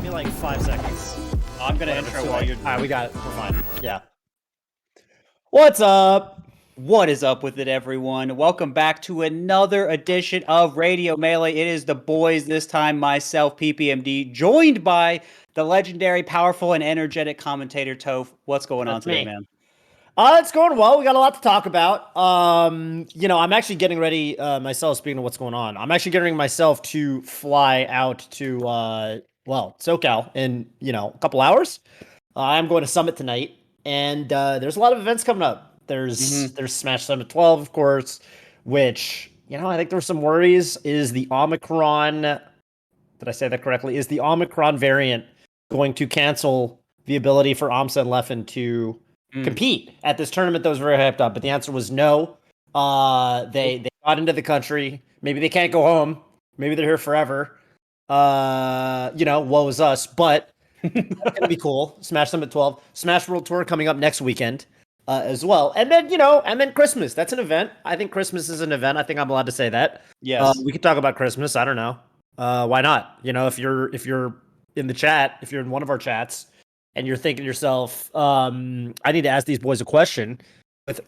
me like 5 seconds. I'm gonna intro while you're. All right, we got it. We're fine. Yeah. What's up? What is up with it, everyone? Welcome back to another edition of Radio Melee. It is the boys this time, myself, PPMD, joined by the legendary, powerful, and energetic commentator Toph. What's going on today, man? It's going well. We got a lot to talk about. I'm actually getting ready myself. Speaking of what's going on, I'm actually getting myself to fly out to SoCal in a couple hours. I'm going to Summit tonight, and there's a lot of events coming up. There's Smash Summit 12, of course, which I think there's some worries. Is the Omicron? Did I say that correctly? Is the Omicron variant going to cancel the ability for aMSa and Leffen to compete at this tournament that was very hyped up? But the answer was no. They got into the country. Maybe they can't go home. Maybe they're here forever. Woe is us. But that's gonna be cool. Smash Summit 12, Smash World Tour coming up next weekend, as well. And then Christmas. That's an event. I think Christmas is an event. I think I'm allowed to say that. Yes. We could talk about Christmas. I don't know. Why not? If you're in the chat, if you're in one of our chats, and you're thinking to yourself, I need to ask these boys a question with !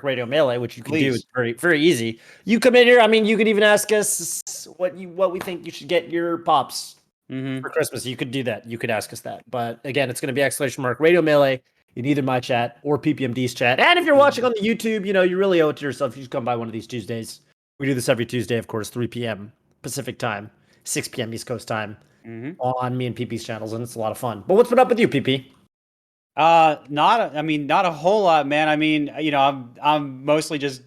Radio Melee, which you can do. It's very, very easy. You come in here. I mean, you could even ask us what we think you should get your pops for Christmas. You could do that. You could ask us that. But again, it's going to be ! Radio Melee in either my chat or PPMD's chat. And if you're watching on the YouTube, you really owe it to yourself. You should come by one of these Tuesdays. We do this every Tuesday, of course, 3 p.m. Pacific time, 6 p.m. East Coast time. On me and PP's channels, and it's a lot of fun. But what's been up with you, PP? Not a whole lot, man. I mean, I'm mostly just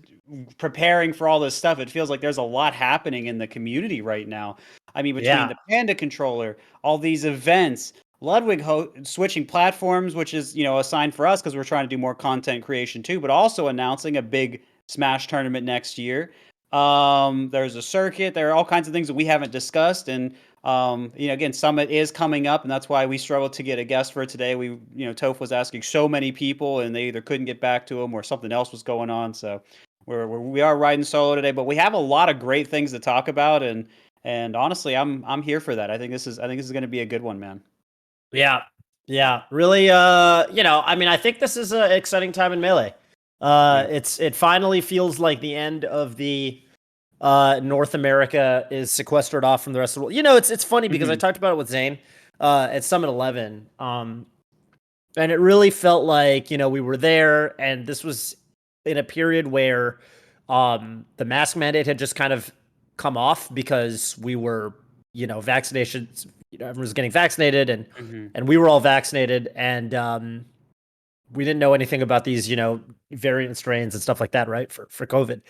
preparing for all this stuff. It feels like there's a lot happening in the community right now. I mean, between the Panda Controller, all these events, Ludwig switching platforms, which is, a sign for us because we're trying to do more content creation too, but also announcing a big Smash tournament next year. There's a circuit. There are all kinds of things that we haven't discussed, and again, Summit is coming up, and that's why we struggled to get a guest for today. Toph was asking so many people, and they either couldn't get back to him or something else was going on. So we are riding solo today, but we have a lot of great things to talk about, and honestly, I'm here for that. I think this is going to be a good one, man. Yeah, really. I think this is an exciting time in Melee. It finally feels like the end of the North America is sequestered off from the rest of the world. It's funny because I talked about it with Zane at Summit 11, and it really felt like we were there, and this was in a period where the mask mandate had just kind of come off because we were vaccinations. Everyone was getting vaccinated, and we were all vaccinated, and we didn't know anything about these variant strains and stuff like that, right? For COVID.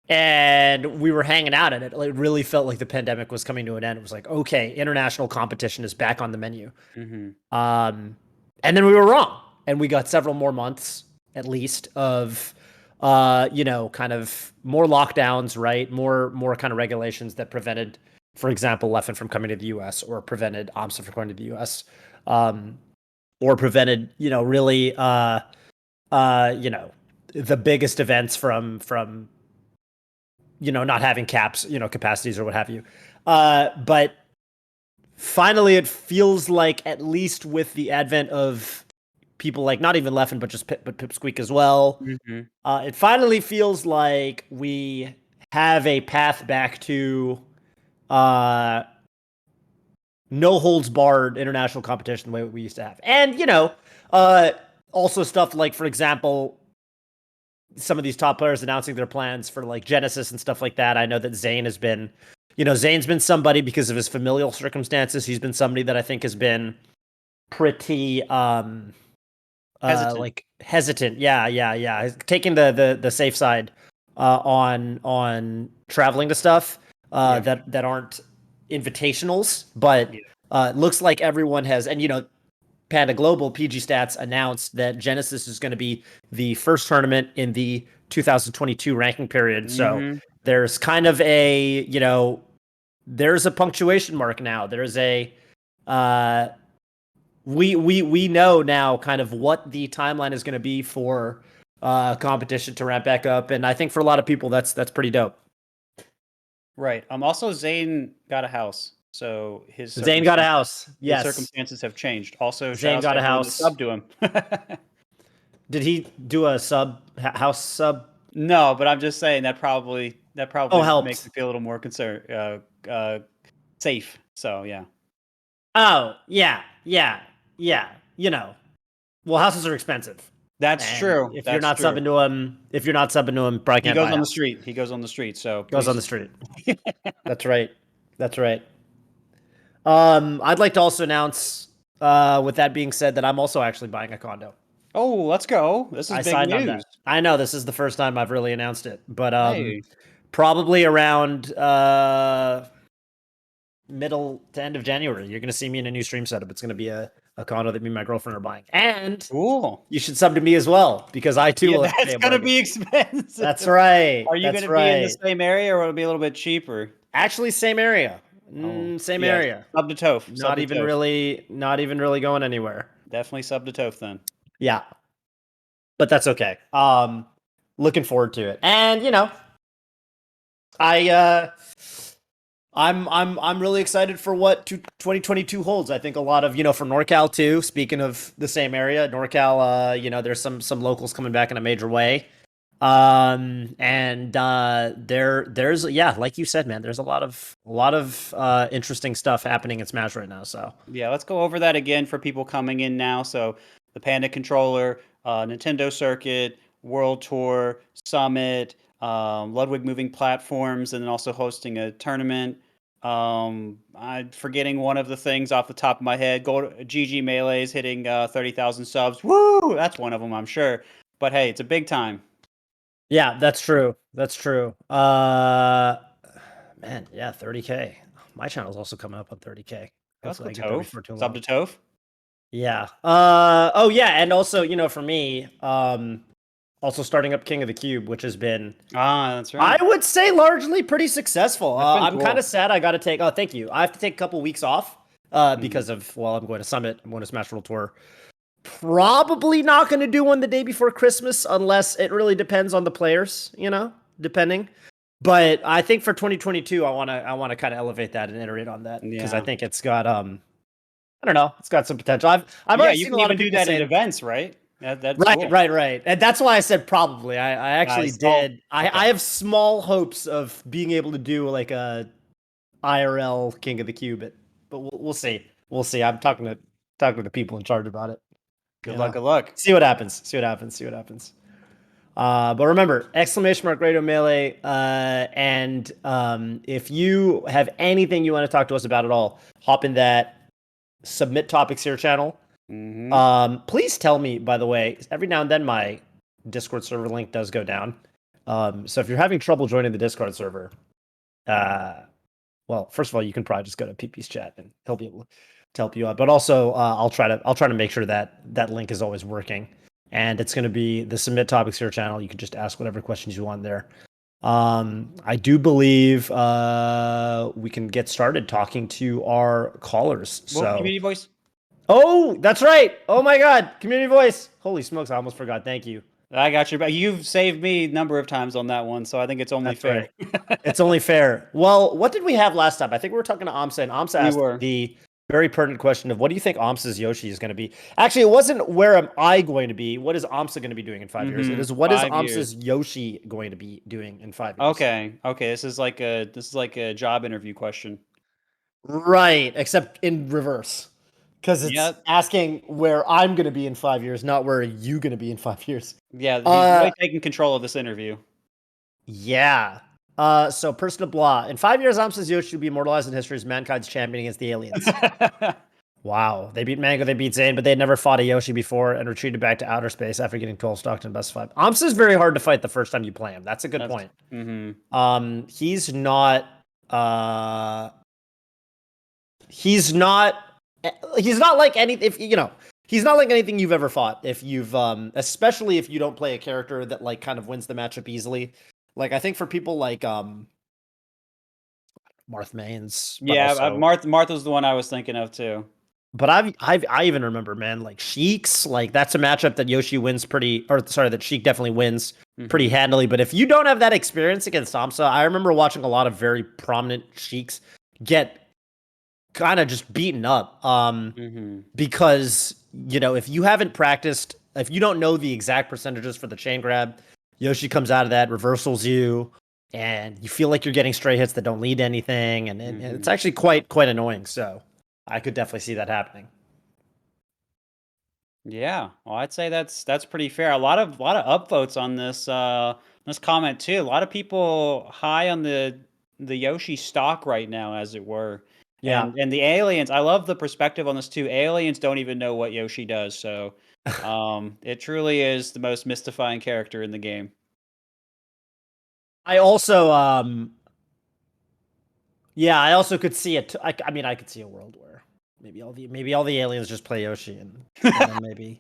And we were hanging out at it. It really felt like the pandemic was coming to an end. It was like, okay, international competition is back on the menu. And then we were wrong. And we got several more months, at least, of, kind of more lockdowns, right? More kind of regulations that prevented, for example, Leffen from coming to the US, or prevented aMSa from going to the US, or prevented, really, the biggest events from not having caps, capacities or what have you. But finally, it feels like, at least with the advent of people like not even Leffen, but just Pipsqueak as well, it finally feels like we have a path back to no holds barred international competition the way we used to have. And, also stuff like, for example, some of these top players announcing their plans for like Genesis and stuff like that. I know that Zane has been, Zane's been somebody because of his familial circumstances. He's been somebody that I think has been pretty hesitant. Yeah. Taking the safe side on traveling to stuff that aren't invitationals, but it looks like everyone has, and Panda Global PG Stats announced that Genesis is going to be the first tournament in the 2022 ranking period. So there's kind of a, there's a punctuation mark now. There's a we know now kind of what the timeline is going to be for competition to ramp back up, and I think for a lot of people that's pretty dope. Right. Also, Zane got a house. So his Zane got a house. his Yes. circumstances have changed. Also, Zane shout got out a to everyone that house. subbed to him. Did he do a house sub? No, but I'm just saying that probably helped. makes me feel a little more concerned, safe. So yeah. Oh, yeah. You know. Well, houses are expensive. That's And true. if you're That's not true. subbing to him, probably He can't buy goes a on the house. street. He goes on the street. So Goes on please. the street. That's right. That's right. I'd like to also announce, with that being said, that I'm also actually buying a condo. Oh, let's go. This is I big signed on news. that. I know this is the first time I've really announced it, but Hey. probably around middle to end of January, you're going to see me in a new stream setup. It's going to be a condo that me and my girlfriend are buying, and Cool. you should sub to me as well because I too Yeah, will have to pay that's a gonna bargain. be expensive. That's right. Are you That's gonna be in the right. same area, or will it be a little bit cheaper? Actually, same area. Same Yeah, area. sub to Toph. Sub Not to even Toph. really. Not even really going anywhere. Definitely sub to Toph then. Yeah, but that's okay. Looking forward to it, and I'm really excited for what 2022 holds. I think a lot of for NorCal too. Speaking of the same area, NorCal, there's some locals coming back in a major way. And there's like you said, man, there's a lot of interesting stuff happening in Smash right now. So Yeah, let's go over that again for people coming in now. So the Panda Controller, Nintendo Circuit, World Tour, Summit, Ludwig moving platforms, and then also hosting a tournament. I'm forgetting one of the things off the top of my head. GG Melee's hitting 30,000 subs. Woo! That's one of them, I'm sure. But hey, it's a big time. yeah, that's true. That's true. Man, yeah, 30K. My channel's also coming up on 30K. Let's go Hopefully I get there before Toph. too Sub long. to Toph. Yeah. Oh yeah, and also, for me, also starting up King of the Cube, which has been That's right. I would say largely pretty successful. I'm cool. kind of sad I got to take. Oh, thank you. I have to take a couple weeks off because of I'm going to Summit. I'm going to Smash World Tour. Probably not going to do one the day before Christmas unless it really depends on the players. Depending. But I think for 2022, I want to kind of elevate that and iterate on that because I think it's got I don't know, it's got some potential. I've already seen a lot of people do that say at events, right? That's right, cool. right. And that's why I said probably. I actually did. Okay. I have small hopes of being able to do like a IRL King of the Cube, but we'll see. We'll see. I'm talking to the people in charge about it. Good luck. Good luck. See what happens. But remember, !Radio Melee. And if you have anything you want to talk to us about at all, hop in that submit topics here channel. Please tell me, by the way, every now and then my Discord server link does go down. So if you're having trouble joining the Discord server, well, first of all, you can probably just go to PP's chat and he'll be able to help you out. But also, I'll try to make sure that link is always working. And it's going to be the submit topics here channel. You can just ask whatever questions you want there. I do believe we can get started talking to our callers. So community voice. Oh, that's right. Oh my God, community voice. Holy smokes, I almost forgot. Thank you. I got you, but you've saved me a number of times on that one, so I think it's only fair. Right. It's only fair. Well, what did we have last time? I think we were talking to aMSa, and aMSa asked the very pertinent question of what do you think aMSa's Yoshi is going to be? Actually, it wasn't where am I going to be? What is aMSa going to be doing in 5 years? It is what is aMSa's Yoshi going to be doing in 5 years? Okay. This is like a job interview question. Right, except in reverse. Because it's asking where I'm going to be in 5 years, not where you going to be in 5 years. Yeah, he's really taking control of this interview. Yeah. So person to blah. In 5 years, aMSa's Yoshi will be immortalized in history as mankind's champion against the aliens. Wow. They beat Mango, they beat Zane, but they had never fought a Yoshi before and retreated back to outer space after getting 12 stocked in best of 5. aMSa's very hard to fight the first time you play him. That's a good point. He's not like anything. He's not like anything you've ever fought. If you've, especially if you don't play a character that like kind of wins the matchup easily. Like I think for people like Marth Mains. Martha's the one I was thinking of too. But I even remember, man, like Sheik's, like that's a matchup that Yoshi wins that Sheik definitely wins pretty handily. But if you don't have that experience against aMSa, I remember watching a lot of very prominent Sheiks get kind of just beaten up. Mm-hmm. Because if you haven't practiced, if you don't know the exact percentages for the chain grab, Yoshi comes out of that, reversals you, and you feel like you're getting stray hits that don't lead to anything, and it's actually quite annoying. So I could definitely see that happening. Yeah, well, I'd say that's pretty fair. A lot of upvotes on this comment too. A lot of people high on the Yoshi stock right now, as it were. Yeah. And the aliens, I love the perspective on this too. Aliens don't even know what Yoshi does, so it truly is the most mystifying character in the game. I also, yeah, I also could see it. I mean, I could see a world where maybe all the aliens just play Yoshi, and then maybe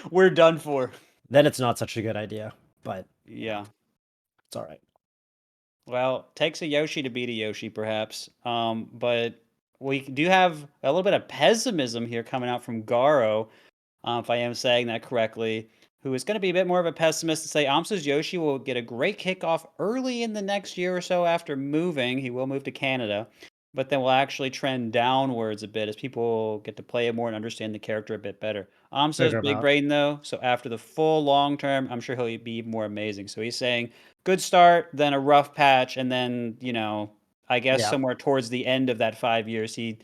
We're done for. then it's not such a good idea. But Yeah. it's all right. Well, takes a Yoshi to beat a Yoshi, perhaps. But we do have a little bit of pessimism here coming out from Garo, if I am saying that correctly, who is going to be a bit more of a pessimist to say aMSa's Yoshi will get a great kickoff early in the next year or so after moving. He will move to Canada, but then will actually trend downwards a bit as people get to play it more and understand the character a bit better. aMSa's Figure them big out. brain though, so after the full long term, I'm sure he'll be even more amazing. So he's saying good start, then a rough patch, and then I guess Yeah. somewhere towards the end of that 5 years, he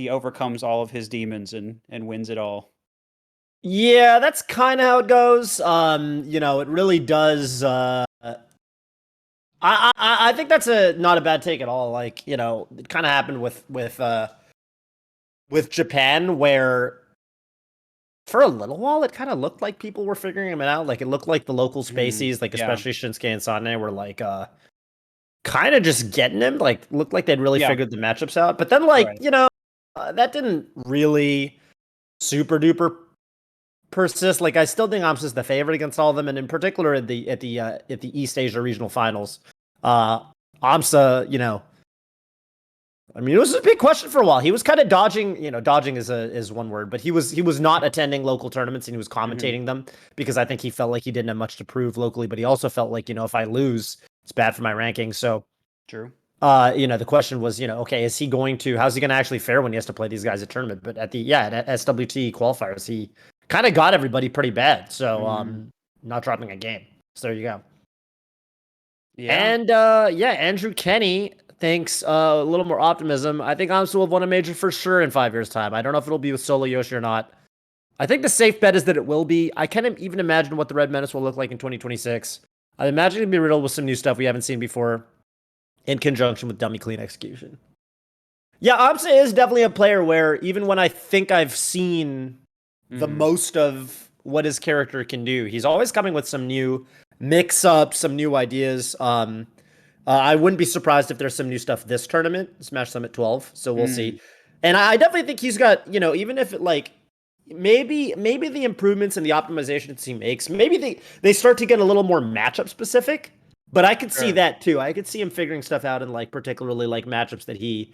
overcomes all of his demons and wins it all. Yeah, that's kind of how it goes. It really does. I think that's not a bad take at all. Like, it kind of happened with Japan, where for a little while it kind of looked like people were figuring him out. Like, it looked like the local spacies, like Yeah. especially Shinsuke and Sane, were like kind of just getting him. Like, looked like they'd really Yeah. figured the matchups out. But then, like, Right. that didn't really super duper persist. Like, I still think aMSa's the favorite against all of them, and in particular at the East Asia regional finals. Uh, aMSa, I mean, it was a big question for a while. He was kind of dodging. Dodging is one word, but he was not attending local tournaments and he was Mhm. commentating them because I think he felt like he didn't have much to prove locally. But he also felt like, if I lose, it's bad for my ranking. So True. the question was, okay, how's he going to actually fare when he has to play these guys at tournament? But at SWT qualifiers, he kind of got everybody pretty bad. So Mhm. not dropping a game. So there you go. Yeah. And yeah, Andrew Kenny thinks a little more optimism. I think aMSa will have won a major for sure in 5 years' time. I don't know if it'll be with Solo Yoshi or not. I think the safe bet is that it will be. I can't even imagine what the Red Menace will look like in 2026. I imagine it'll be riddled with some new stuff we haven't seen before in conjunction with dummy clean execution. Yeah, aMSa is definitely a player where even when I think I've seen the Mhm. most of what his character can do, he's always coming with some new mix up, some new ideas. I wouldn't be surprised if there's some new stuff this tournament, Smash Summit 12. So we'll see. Mm. And I definitely think he's got, even if it like maybe the improvements and the optimizations he makes, maybe they start to get a little more matchup specific. But I could see Sure. that too. I could see him figuring stuff out in like particularly like matchups that he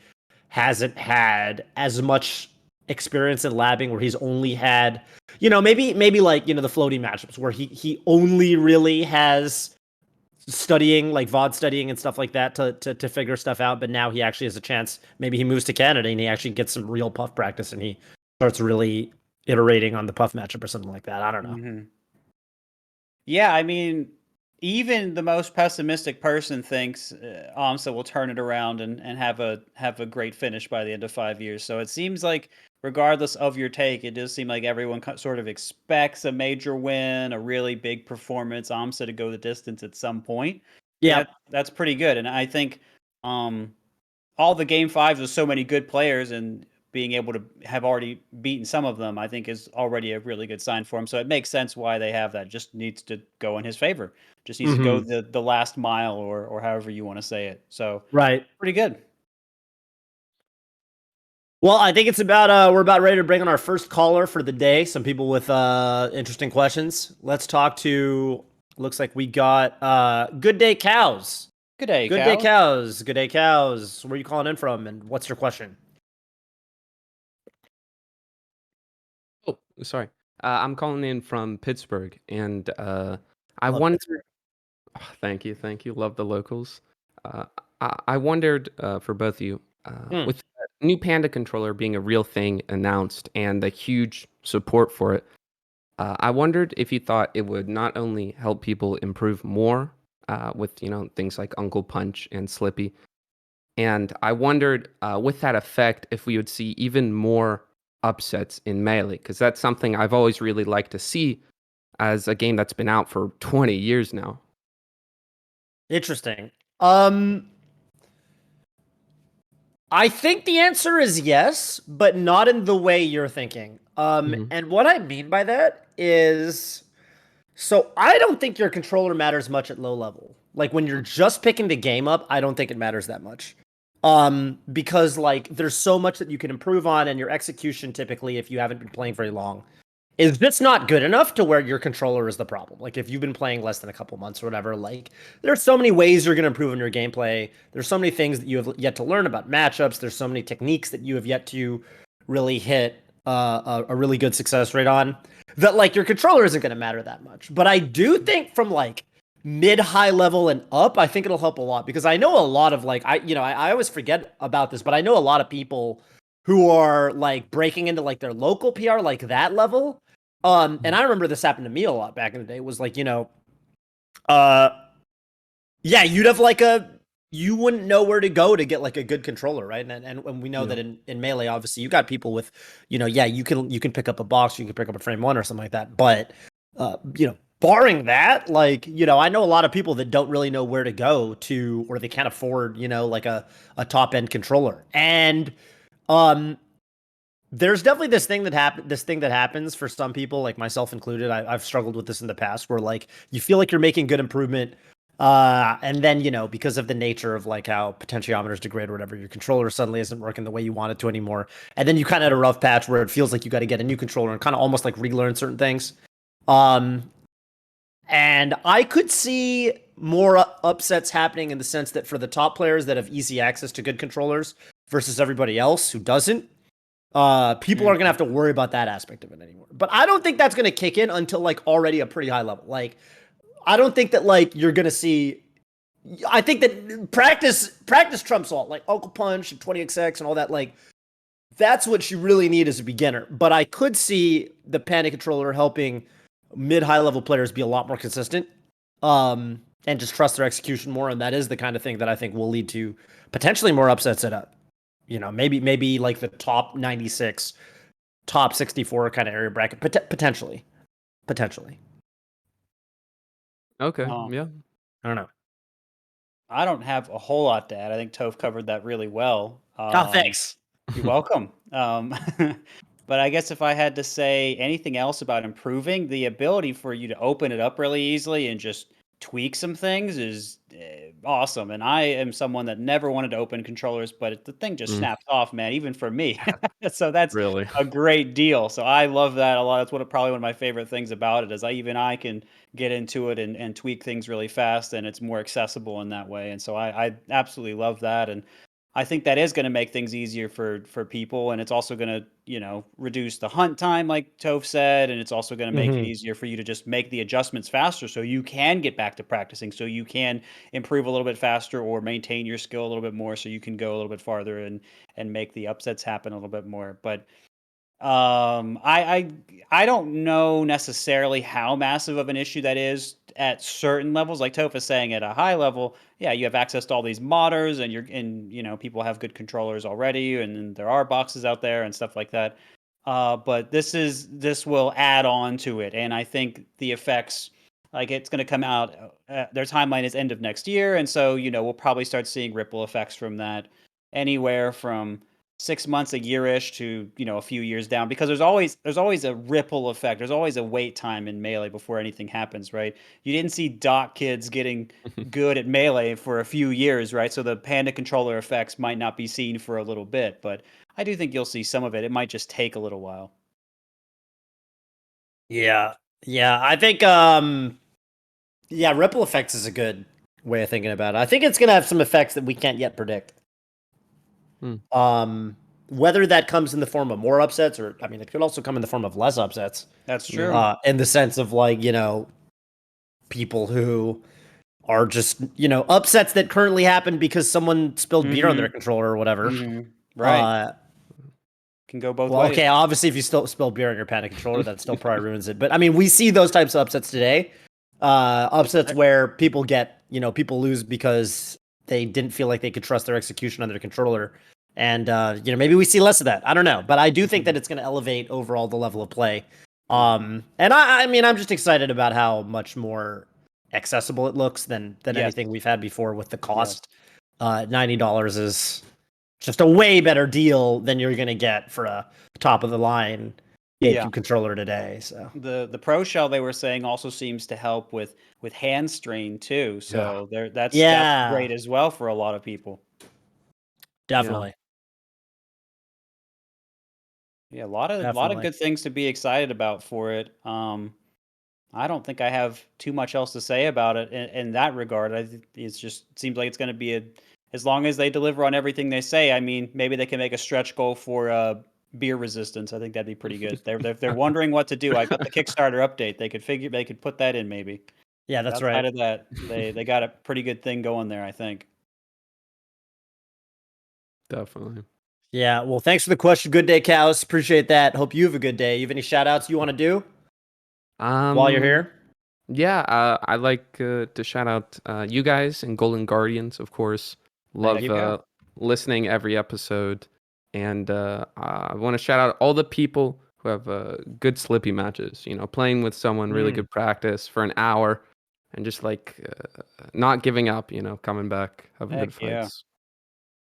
hasn't had as much experience in labbing, where he's only had, maybe like, the floating matchups where he only really has studying, like VOD studying and stuff like that to figure stuff out. But now he actually has a chance. Maybe he moves to Canada and he actually gets some real puff practice and he starts really iterating on the puff matchup or something like that. I don't know. Mhm. Yeah, I mean, even the most pessimistic person thinks aMSa will turn it around and have a great finish by the end of 5 years. So it seems like, regardless of your take, it does seem like everyone sort of expects a major win, a really big performance, aMSa to go the distance at some point. And Yeah. that's pretty good. And I think um, all the game fives with so many good players and being able to have already beaten some of them, I think is already a really good sign for him. So it makes sense why they have that. Just needs to go in his favor. Just needs to go Mm-hmm. the last mile or however you want to say it. So Right. pretty good. Well, I think it's about we're about ready to bring on our first caller for the day. Some people with interesting questions. Let's talk to, looks like we got Good Day Cows. Good day, Good Day cows. Cows. Good Day Cows. Where are you calling in from and what's your question? Oh, sorry. I'm calling in from Pittsburgh, and I Love wonder. Pittsburgh. Thank you, thank you. Love the locals. Uh, I wondered for both of you Hmm. with new Panda controller being a real thing announced and the huge support for it, I wondered if you thought it would not only help people improve more with things like Uncle Punch and Slippy, and I wondered with that effect if we would see even more upsets in Melee, because that's something I've always really liked to see as a game that's been out for 20 years now. Interesting. I think the answer is yes, but not in the way you're thinking. And what I mean by that is, so I don't think your controller matters much at low level. Like when you're just picking the game up, I don't think it matters that much. Because like there's so much that you can improve on, and your execution typically, if you haven't been playing very long, is just not good enough to where your controller is the problem. Like if you've been playing less than a couple months or whatever, like there's so many ways you're going to improve on your gameplay. There's so many things that you have yet to learn about matchups. There's so many techniques that you have yet to really hit a really good success rate on, that like your controller isn't going to matter that much. But I do think from like mid-high level and up, I think it'll help a lot, because I know a lot of like I always forget about this, but I know a lot of people who are like breaking into like their local PR like that level. And I remember this happened to me a lot back in the day. Was like, yeah, you'd have like you wouldn't know where to go to get like a good controller, right? And we know that in Melee, obviously, you got people with, yeah, you can pick up a box, you can pick up a frame one or something like that. But barring that, like, I know a lot of people that don't really know where to go to, or they can't afford, like a top end controller. And there's definitely this thing that happens for some people, like myself included. I've struggled with this in the past, where like you feel like you're making good improvement, and then because of the nature of like how potentiometers degrade or whatever, your controller suddenly isn't working the way you want it to anymore, and then you kind of had a rough patch where it feels like you got to get a new controller and kind of almost like relearn certain things. And I could see more upsets happening in the sense that for the top players that have easy access to good controllers versus everybody else who doesn't. People are gonna have to worry about that aspect of it anymore. But I don't think that's gonna kick in until like already a pretty high level. Like, I don't think that like you're gonna see. I think that practice trumps all. Like Uncle Punch and 20xx and all that. Like, that's what you really need as a beginner. But I could see the Panda controller helping mid-high level players be a lot more consistent, and just trust their execution more. And that is the kind of thing that I think will lead to potentially more upsets at up. Maybe like the top 96, top 64 kind of area bracket, potentially. Okay, yeah. I don't know. I don't have a whole lot to add. I think Toph covered that really well. Thanks. You're welcome. But I guess if I had to say anything else about improving, the ability for you to open it up really easily and just tweak some things is awesome. And I am someone that never wanted to open controllers, but the thing just snaps off, man, even for me. So that's Really? a great deal. So I love that a lot. That's probably one of my favorite things about it is I can get into it and tweak things really fast, and it's more accessible in that way. And so I absolutely love that. And I think that is going to make things easier for people, and it's also going to reduce the hunt time, like Toph said, and it's also going to make it easier for you to just make the adjustments faster, so you can get back to practicing, so you can improve a little bit faster or maintain your skill a little bit more, so you can go a little bit farther and make the upsets happen a little bit more. But I don't know necessarily how massive of an issue that is at certain levels. Like Toph is saying, at a high level, yeah, you have access to all these modders, and people have good controllers already, and there are boxes out there and stuff like that. But this will add on to it, and I think the effects, like it's going to come out. Their timeline is end of next year, and so we'll probably start seeing ripple effects from that, anywhere from 6 months, a year-ish to a few years down, because there's always a ripple effect. There's always a wait time in Melee before anything happens, right? You didn't see Doc kids getting good at Melee for a few years, right? So the Panda controller effects might not be seen for a little bit, but I do think you'll see some of it. It might just take a little while. Yeah, I think ripple effects is a good way of thinking about it. I think it's gonna have some effects that we can't yet predict. Whether that comes in the form of more upsets, or it could also come in the form of less upsets. That's true. In the sense of like, people who are just, upsets that currently happen because someone spilled beer on their controller or whatever. Right. Uh, Can go both well, ways. okay, obviously, if you still spill beer on your Panda Controller, that still probably ruins it. But I mean, we see those types of upsets today. Upsets where people get, people lose because they didn't feel like they could trust their execution on their controller. And, maybe we see less of that. I don't know. But I do think that it's going to elevate overall the level of play. And I mean, I'm just excited about how much more accessible it looks than Yes. anything we've had before with the cost. $90 is just a way better deal than you're going to get for a top of the line GameCube controller today. So the Pro Shell, they were saying, also seems to help with hand strain too. So that's great as well for a lot of people. Definitely. Yeah, a lot of good things to be excited about for it. I don't think I have too much else to say about it in that regard. It seems like it's going to be as long as they deliver on everything they say. I mean, maybe they can make a stretch goal for beer resistance. I think that'd be pretty good. They're wondering what to do. I got the Kickstarter update. They could put that in maybe. Yeah, that's Outside right. of that, they got a pretty good thing going there, I think. Definitely. Yeah, well, thanks for the question, Gooddaycows. Appreciate that. Hope you have a good day. You have any shout outs you want to do while you're here? Yeah, I like to shout out you guys and Golden Guardians, of course. Love listening every episode. And I want to shout out all the people who have good Slippy matches, playing with someone, really good practice for an hour and just not giving up, coming back, having good fights.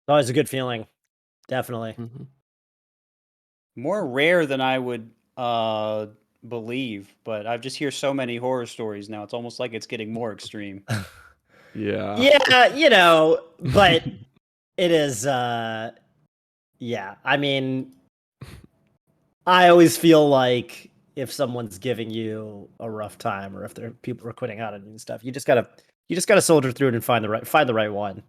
Always a good feeling. Definitely. More rare than I would believe, but I've just hear so many horror stories now. It's almost like it's getting more extreme. Yeah, but it is yeah. I mean, I always feel like if someone's giving you a rough time or if people are quitting out on you and stuff, you just gotta soldier through it and find the right one.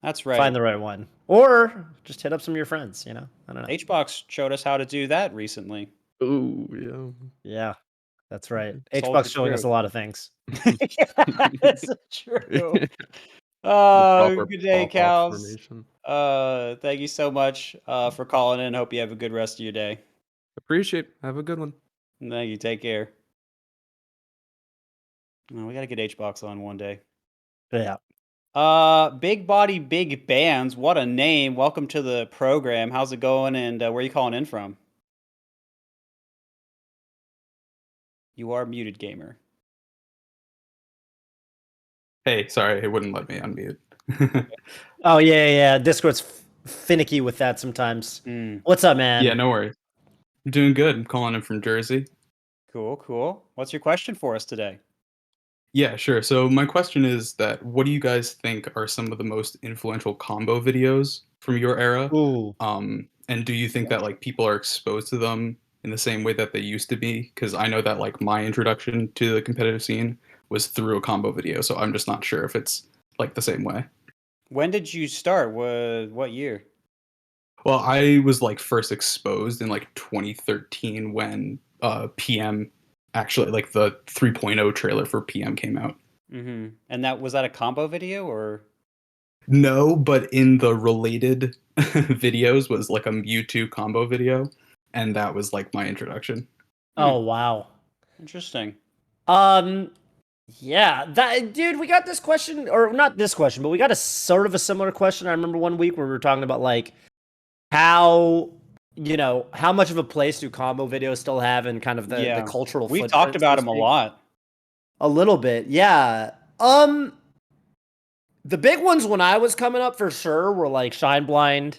That's right. Find the right one. Or just hit up some of your friends, I don't know. HBox showed us how to do that recently. Ooh, yeah. Yeah, that's right. HBox showing us a lot of things. That's true. Good day, Cows. Thank you so much for calling in. Hope you have a good rest of your day. Appreciate it. Have a good one. Thank you. Take care. Oh, we got to get HBox on one day. Yeah. BigBodyBigBands. What a name. Welcome to the program. How's it going? And where are you calling in from? You are muted, gamer. Hey, sorry, it wouldn't let me unmute. Oh, yeah. Discord's finicky with that sometimes. What's up, man? Yeah, no worries. I'm doing good. I'm calling in from Jersey. Cool. What's your question for us today? Yeah, sure. So my question is that what do you guys think are some of the most influential combo videos from your era? Ooh. And do you think that people are exposed to them in the same way that they used to be? Because I know that my introduction to the competitive scene was through a combo video, so I'm just not sure if it's the same way. When did you start? What year? Well, I was first exposed in 2013 when PM actually the 3.0 trailer for PM came out. And was that a combo video or? No, but in the related videos was a Mewtwo combo video, and that was my introduction. Oh, wow. Interesting. Yeah, dude, we got this question, or not this question, but we got a sort of a similar question. I remember one week where we were talking about how much of a place do combo videos still have in kind of the cultural We've talked about them a lot. A little bit, yeah. The big ones when I was coming up for sure were Shine Blind,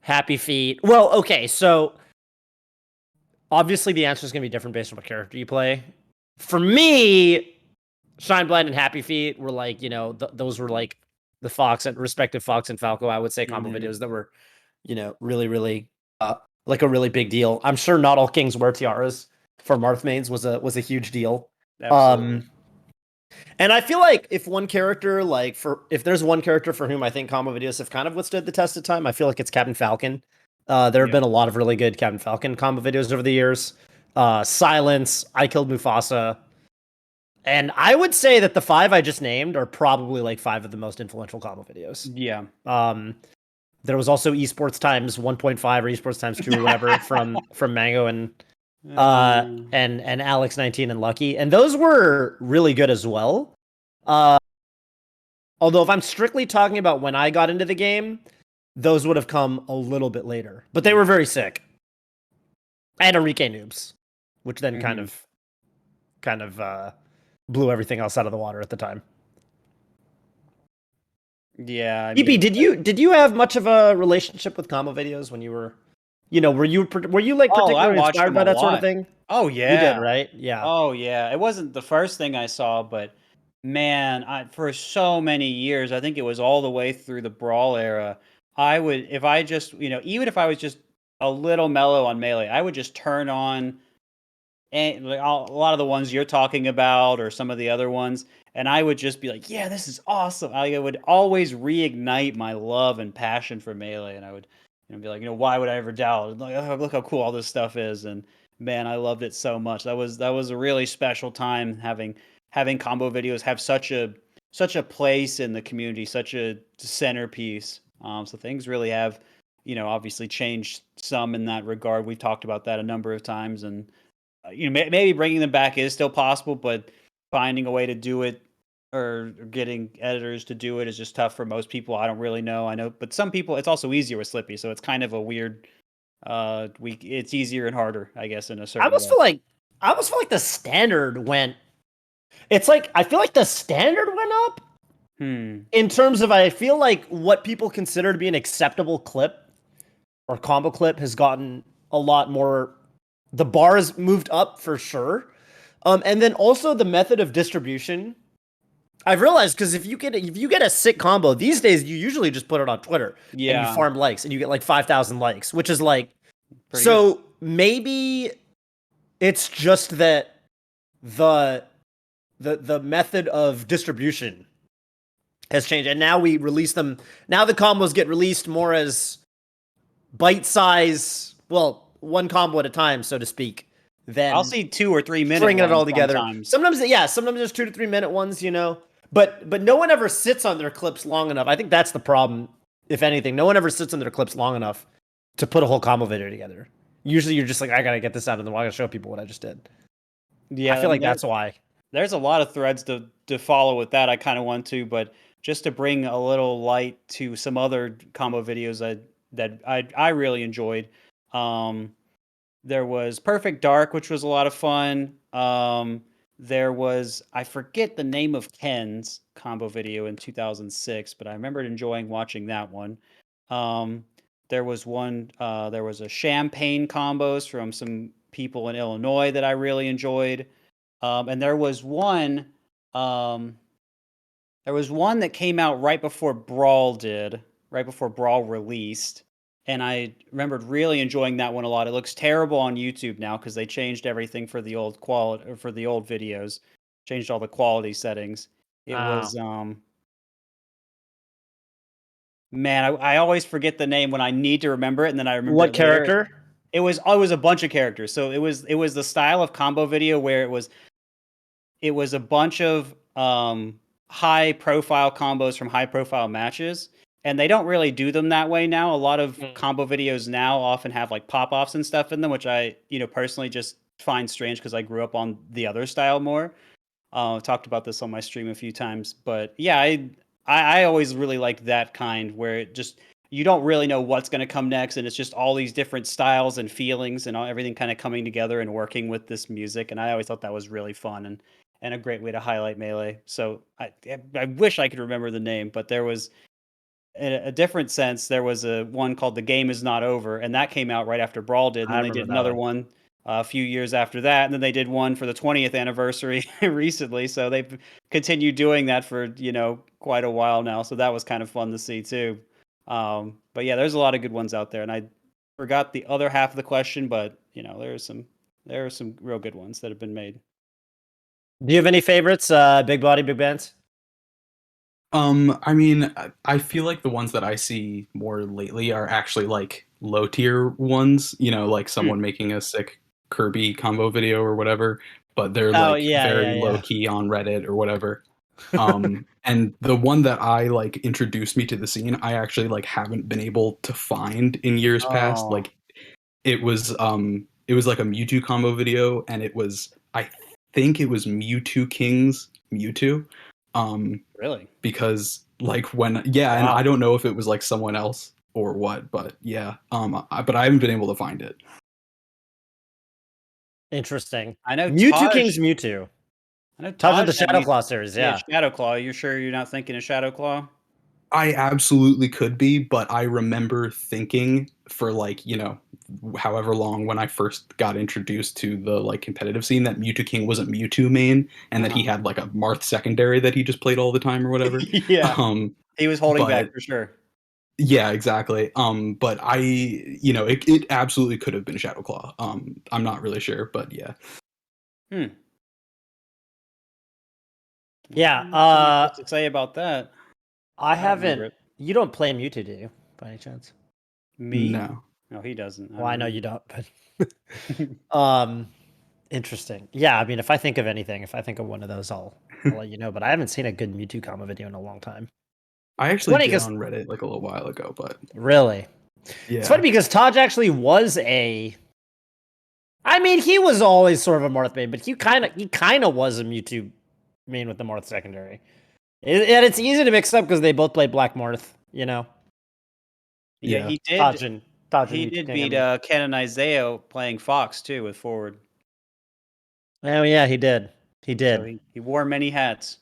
Happy Feet. Well, okay, so obviously the answer is going to be different based on what character you play. For me, Shine Blind and Happy Feet were those were the Fox and respective Fox and Falco, I would say, combo videos that were, really, really a really big deal. I'm sure Not All Kings Wear Tiaras for Marth mains was a huge deal. Absolutely. And I feel like if one character, if there's one character for whom I think combo videos have kind of withstood the test of time, I feel like it's Captain Falcon. There have been a lot of really good Captain Falcon combo videos over the years. Silence, I Killed Mufasa. And I would say that the 5 I just named are probably 5 of the most influential combo videos. Yeah. There was also esports times 1.5 or esports times 2 or whatever from Mango and Alex 19 and Lucky, and those were really good as well. Although if I'm strictly talking about when I got into the game, those would have come a little bit later, but they were very sick. And Enrique Noobs, which then kind of blew everything else out of the water at the time. Yeah, I EP, mean, did you have much of a relationship with combo videos when you were, were you like I particularly watched inspired them by a that sort of lot. thing? Oh You yeah. did, right? Yeah. Oh yeah. It wasn't the first thing I saw, but man, for so many years, I think it was all the way through the Brawl era. I would, if I just, even if I was just a little mellow on Melee, I would just turn on like a lot of the ones you're talking about or some of the other ones, and I would just be like, yeah, this is awesome. I would always reignite my love and passion for Melee, and I would be like, why would I ever doubt? Like, oh, look how cool all this stuff is, and man, I loved it so much. That was a really special time having combo videos have such a place in the community, such a centerpiece. So things really have, obviously changed some in that regard. We've talked about that a number of times, and maybe bringing them back is still possible, but finding a way to do it or getting editors to do it is just tough for most people. I don't really know. I know, but some people, it's also easier with Slippy, so it's kind of a weird. It's easier and harder, I guess, in a certain. I almost feel like the standard went. It's like I feel like the standard went up. In terms of, I feel like what people consider to be an acceptable clip or combo clip has gotten a lot more. The bar has moved up for sure. And then also the method of distribution. I've realized, because if you get a sick combo these days, you usually just put it on Twitter and you farm likes and you get like 5,000 likes, which is like pretty good. Maybe it's just that the method of distribution has changed, and now we release them. Now the combos get released more as bite size. Well, one combo at a time, so to speak. Then I'll see 2 or 3 minutes. Stringing it all together. Sometimes there's 2 to 3 minute ones, But no one ever sits on their clips long enough. I think that's the problem. If anything, no one ever sits on their clips long enough to put a whole combo video together. Usually, you're just like, I gotta get this out of the way. I gotta show people what I just did. Yeah, I feel like that's why. There's a lot of threads to follow with that. I kind of want to, but just to bring a little light to some other combo videos that I really enjoyed. There was Perfect Dark, which was a lot of fun. There was, I forget the name of Ken's combo video in 2006, but I remembered enjoying watching that one. There was one, there was a champagne combos from some people in Illinois that I really enjoyed. And there was one that came out right before Brawl released. And I remembered really enjoying that one a lot. It looks terrible on YouTube now because they changed everything for the old quality, or for the old videos, changed all the quality settings. It was man, I always forget the name when I need to remember it, and then I remember what character. It was a bunch of characters. So it was the style of combo video where it was a bunch of high profile combos from high profile matches. And they don't really do them that way now. A lot of combo videos now often have like pop-offs and stuff in them, which I, personally just find strange because I grew up on the other style more. I've talked about this on my stream a few times, but yeah, I always really liked that kind where it just, you don't really know what's going to come next, and it's just all these different styles and feelings and everything kind of coming together and working with this music. And I always thought that was really fun and a great way to highlight Melee. So I wish I could remember the name, but there was, in a different sense, there was a one called The Game Is Not Over, and that came out right after Brawl did. And then they did another one a few years after that, and then they did one for the 20th anniversary recently. So they've continued doing that for quite a while now. So that was kind of fun to see too. But yeah, there's a lot of good ones out there, and I forgot the other half of the question, but there are some real good ones that have been made. Do you have any favorites? BigBodyBigBands. I mean, I feel like the ones that I see more lately are actually like low tier ones, like someone making a sick Kirby combo video or whatever, but they're like very low key on Reddit or whatever. And the one that I like introduced me to the scene, I actually like haven't been able to find in years past. Oh. Like it was like a Mewtwo combo video, and it was, I think it was Mewtwo King's Mewtwo. Really? Because like when, yeah, and Wow. I don't know if it was like someone else or what, but yeah. But I haven't been able to find it. Interesting. I know Mewtwo Taj. King's Mewtwo. I know Taj of Taj the had Shadow Mew- Claw series, Yeah, yeah. Shadow Claw. You're sure you're not thinking of Shadow Claw? I absolutely could be, but I remember thinking for like, you know, however long when I first got introduced to the like competitive scene that Mewtwo King wasn't Mewtwo main and that he Uh-huh. had like a Marth secondary that he just played all the time or whatever. Yeah. He was holding back But for sure. yeah, exactly. But I, you know, it absolutely could have been Shadowclaw. I'm not really sure, but yeah. Yeah, Not much to say about that. I don't remember haven't. it. You don't play Mewtwo, do you, by any chance? Me? No. No, he doesn't. Well, I know don't you don't, but interesting. Yeah, I mean, if I think of anything, if I think of one of those, I'll let you know. But I haven't seen a good Mewtwo combo video in a long time. I actually Funny did 'cause- on Reddit like a little while ago, but Really, it's funny yeah. because Taj actually was a. I mean, he was always sort of a Marth main, but he kind of was a Mewtwo main with the Marth secondary. And it's easy to mix up because they both played Black Marth, you know. Yeah, Yeah. he Taj did. and He Mewtwo did King, I beat mean. Ken and Isaiah playing Fox too with forward. Oh yeah, he did. He did. So he wore many hats.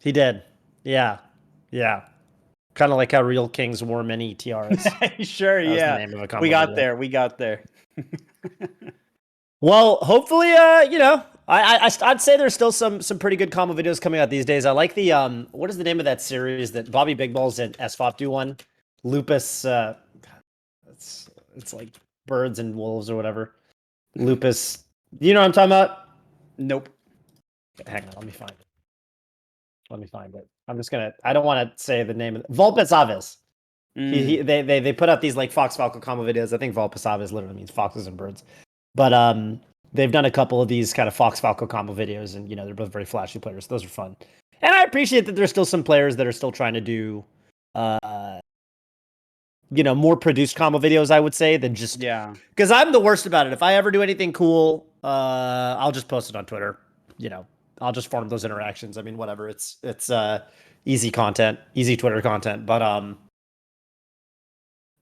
He did. Yeah. Yeah. Kind of like how Real Kings wore many tiaras. Sure, That was the yeah. name of a combo We got video. there. We got there. Well, hopefully, you know, I'd say there's still some pretty good combo videos coming out these days. I like the what is the name of that series that Bobby Big Balls and SFOP do one? Lupus. It's like birds and wolves or whatever. Lupus. You know what I'm talking about? Nope. Hang on, let me find it. Let me find it. I'm just gonna. I don't want to say the name of Vulpes Aves. They put out these like Fox Falco combo videos. I think Vulpes Aves literally means foxes and birds. But they've done a couple of these kind of Fox Falco combo videos, and you know they're both very flashy players. So those are fun, and I appreciate that there's still some players that are still trying to do, you know, more produced combo videos. I would say than just because I'm the worst about it. If I ever do anything cool, I'll just post it on Twitter. You know, I'll just farm those interactions. I mean, whatever. It's easy content, easy Twitter content, but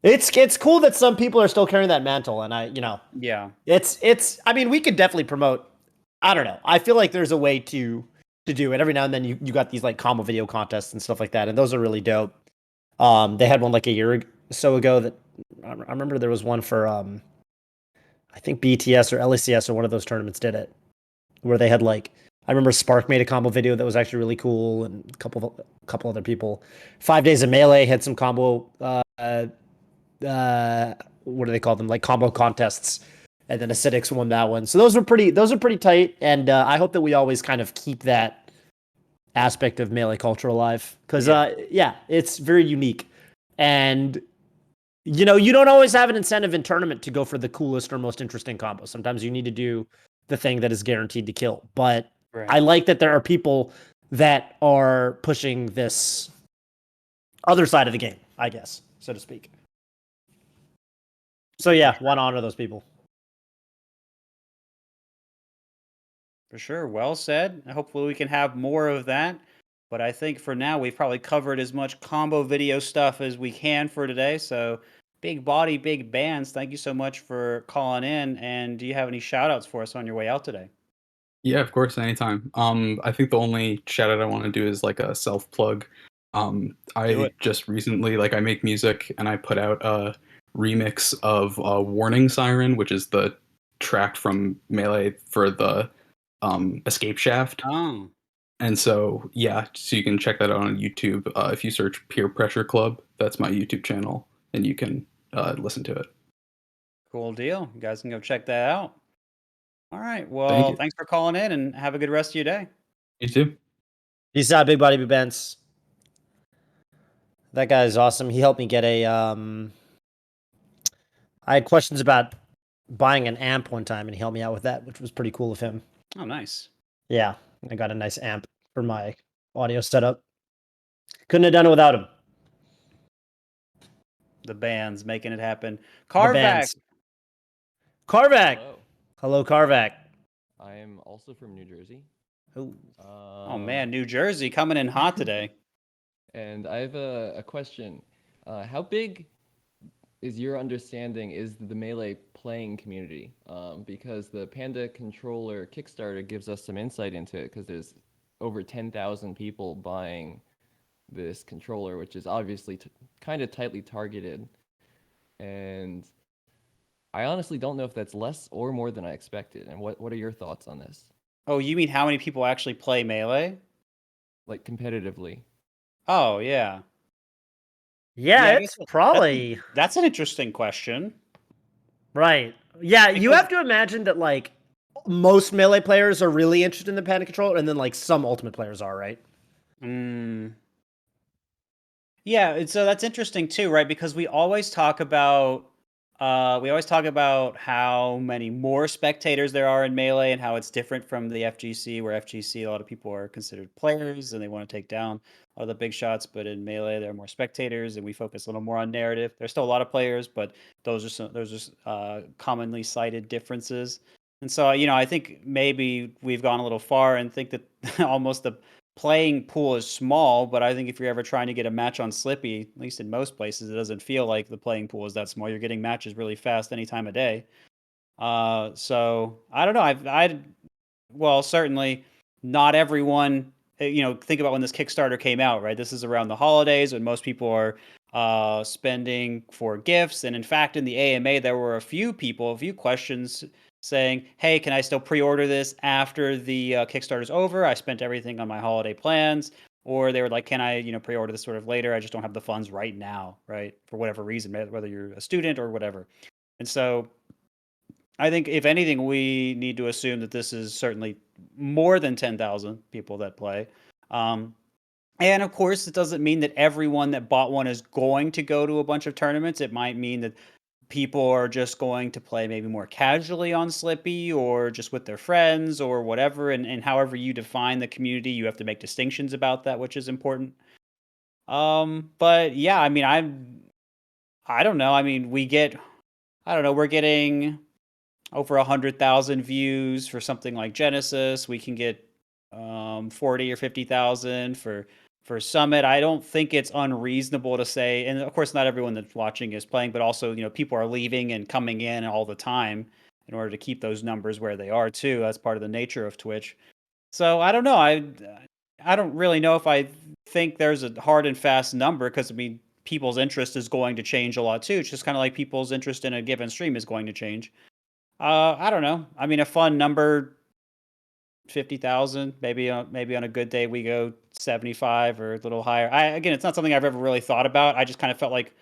It's cool that some people are still carrying that mantle, and it's I mean we could definitely promote. I don't know. I feel like there's a way to do it. Every now and then you got these like combo video contests and stuff like that, and those are really dope. They had one like a year or so ago that I remember there was one for I think BTS or LECS or one of those tournaments did it, where they had like I remember Spark made a combo video that was actually really cool, and a couple other people. 5 Days of Melee had some combo. What do they call them? Like combo contests, and then Acidics won that one. So those are pretty tight, and I hope that we always kind of keep that aspect of melee culture alive because it's very unique, and you know you don't always have an incentive in tournament to go for the coolest or most interesting combo. Sometimes you need to do the thing that is guaranteed to kill. But I like that there are people that are pushing this other side of the game, I guess, so to speak. So yeah, want to honor those people. For sure. Well said. Hopefully we can have more of that. But I think for now we've probably covered as much combo video stuff as we can for today. So Big Body, Big Bands, thank you so much for calling in. And do you have any shout outs for us on your way out today? Yeah, of course, anytime. I think the only shout out I want to do is like a self plug. I just recently I make music and I put out a remix of Warning Siren, which is the track from Melee for the Escape Shaft. Oh. And so so you can check that out on YouTube. If you search Peer Pressure Club, that's my YouTube channel, and you can listen to it. Cool deal. You guys can go check that out. All right. Well, thanks for calling in and have a good rest of your day. You too. Peace out, BigBodyBigBands. That guy is awesome. He helped me get a I had questions about buying an amp one time, and he helped me out with that, which was pretty cool of him. Oh, nice. Yeah, I got a nice amp for my audio setup. Couldn't have done it without him. The bands making it happen. The CarVac. bands. CarVac. Hello. Hello, CarVac. I am also from New Jersey. Ooh. Oh man, New Jersey coming in hot today. And I have a question. How big is your understanding is the Melee playing community? Because the Panda Controller Kickstarter gives us some insight into it, because there's over 10,000 people buying this controller, which is obviously kind of tightly targeted. And I honestly don't know if that's less or more than I expected. And what are your thoughts on this? Oh, you mean how many people actually play Melee? Like competitively? Oh yeah. Yeah, I it's guess probably that's an interesting question. right. Yeah, you Because- have to imagine that like most Melee players are really interested in the Panda Controller, and then like some Ultimate players are, right? Yeah, so that's interesting too, right? Because we always talk about how many more spectators there are in Melee and how it's different from the FGC, where FGC a lot of people are considered players and they want to take down all the big shots, but in Melee there are more spectators and we focus a little more on narrative. There's still a lot of players, but those are commonly cited differences. And so, I think maybe we've gone a little far and think that almost the playing pool is small, but I think if you're ever trying to get a match on Slippy, at least in most places, it doesn't feel like the playing pool is that small. You're getting matches really fast any time of day. So I don't know. Well, certainly not everyone. Think about when this Kickstarter came out, right? This is around the holidays when most people are spending for gifts, and in fact, in the AMA, there were a few questions saying, hey, can I still pre-order this after the Kickstarter's over? I spent everything on my holiday plans. Or they were like, can I, pre-order this sort of later? I just don't have the funds right now, right? For whatever reason, whether you're a student or whatever. And so I think if anything, we need to assume that this is certainly more than 10,000 people that play. And of course, it doesn't mean that everyone that bought one is going to go to a bunch of tournaments. It might mean that people are just going to play maybe more casually on Slippy or just with their friends or whatever. And however you define the community, you have to make distinctions about that, which is important. But yeah, I mean, I don't know. I mean, we're getting over 100,000 views for something like Genesis. We can get 40 or 50,000 for Summit. I don't think it's unreasonable to say, and of course not everyone that's watching is playing, but also, people are leaving and coming in all the time in order to keep those numbers where they are too. That's part of the nature of Twitch. So I don't know. I don't really know if I think there's a hard and fast number, because I mean, people's interest is going to change a lot too. It's just kind of like people's interest in a given stream is going to change. I don't know. I mean, a fun number, 50,000. Maybe on a good day we go 75 or a little higher. Again, it's not something I've ever really thought about. I just kind of felt like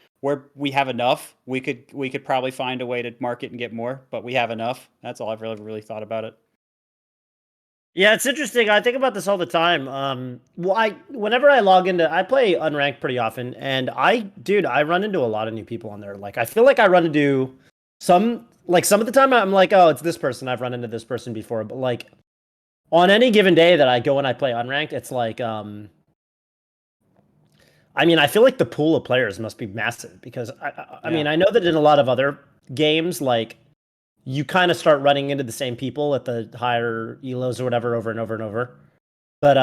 we have enough. We could probably find a way to market and get more, but we have enough. That's all I've really thought about it. Yeah, it's interesting. I think about this all the time. Whenever I log into, I play unranked pretty often, and I run into a lot of new people on there. Like, I feel like I run into some of the time I'm like, oh, it's this person. I've run into this person before, but like on any given day that I go and I play unranked, it's like, I mean, I feel like the pool of players must be massive, because I mean, I know that in a lot of other games, like, you kind of start running into the same people at the higher elos or whatever over and over and over. But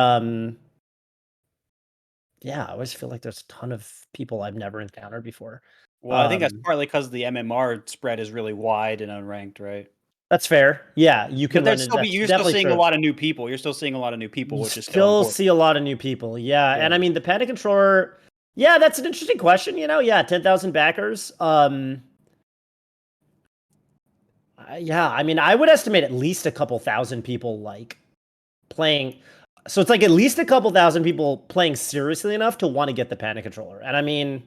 yeah, I always feel like there's a ton of people I've never encountered before. Well, I think that's partly because the MMR spread is really wide and unranked, right? That's fair. Yeah, you can. But you're still seeing a lot of new people. You're still seeing a lot of new people, which is still see a lot of new people. Yeah, and I mean the Panda Controller. Yeah, that's an interesting question. 10,000 backers. Yeah, I mean, I would estimate at least a couple thousand people like playing. So it's like at least a couple thousand people playing seriously enough to want to get the Panda Controller. And I mean,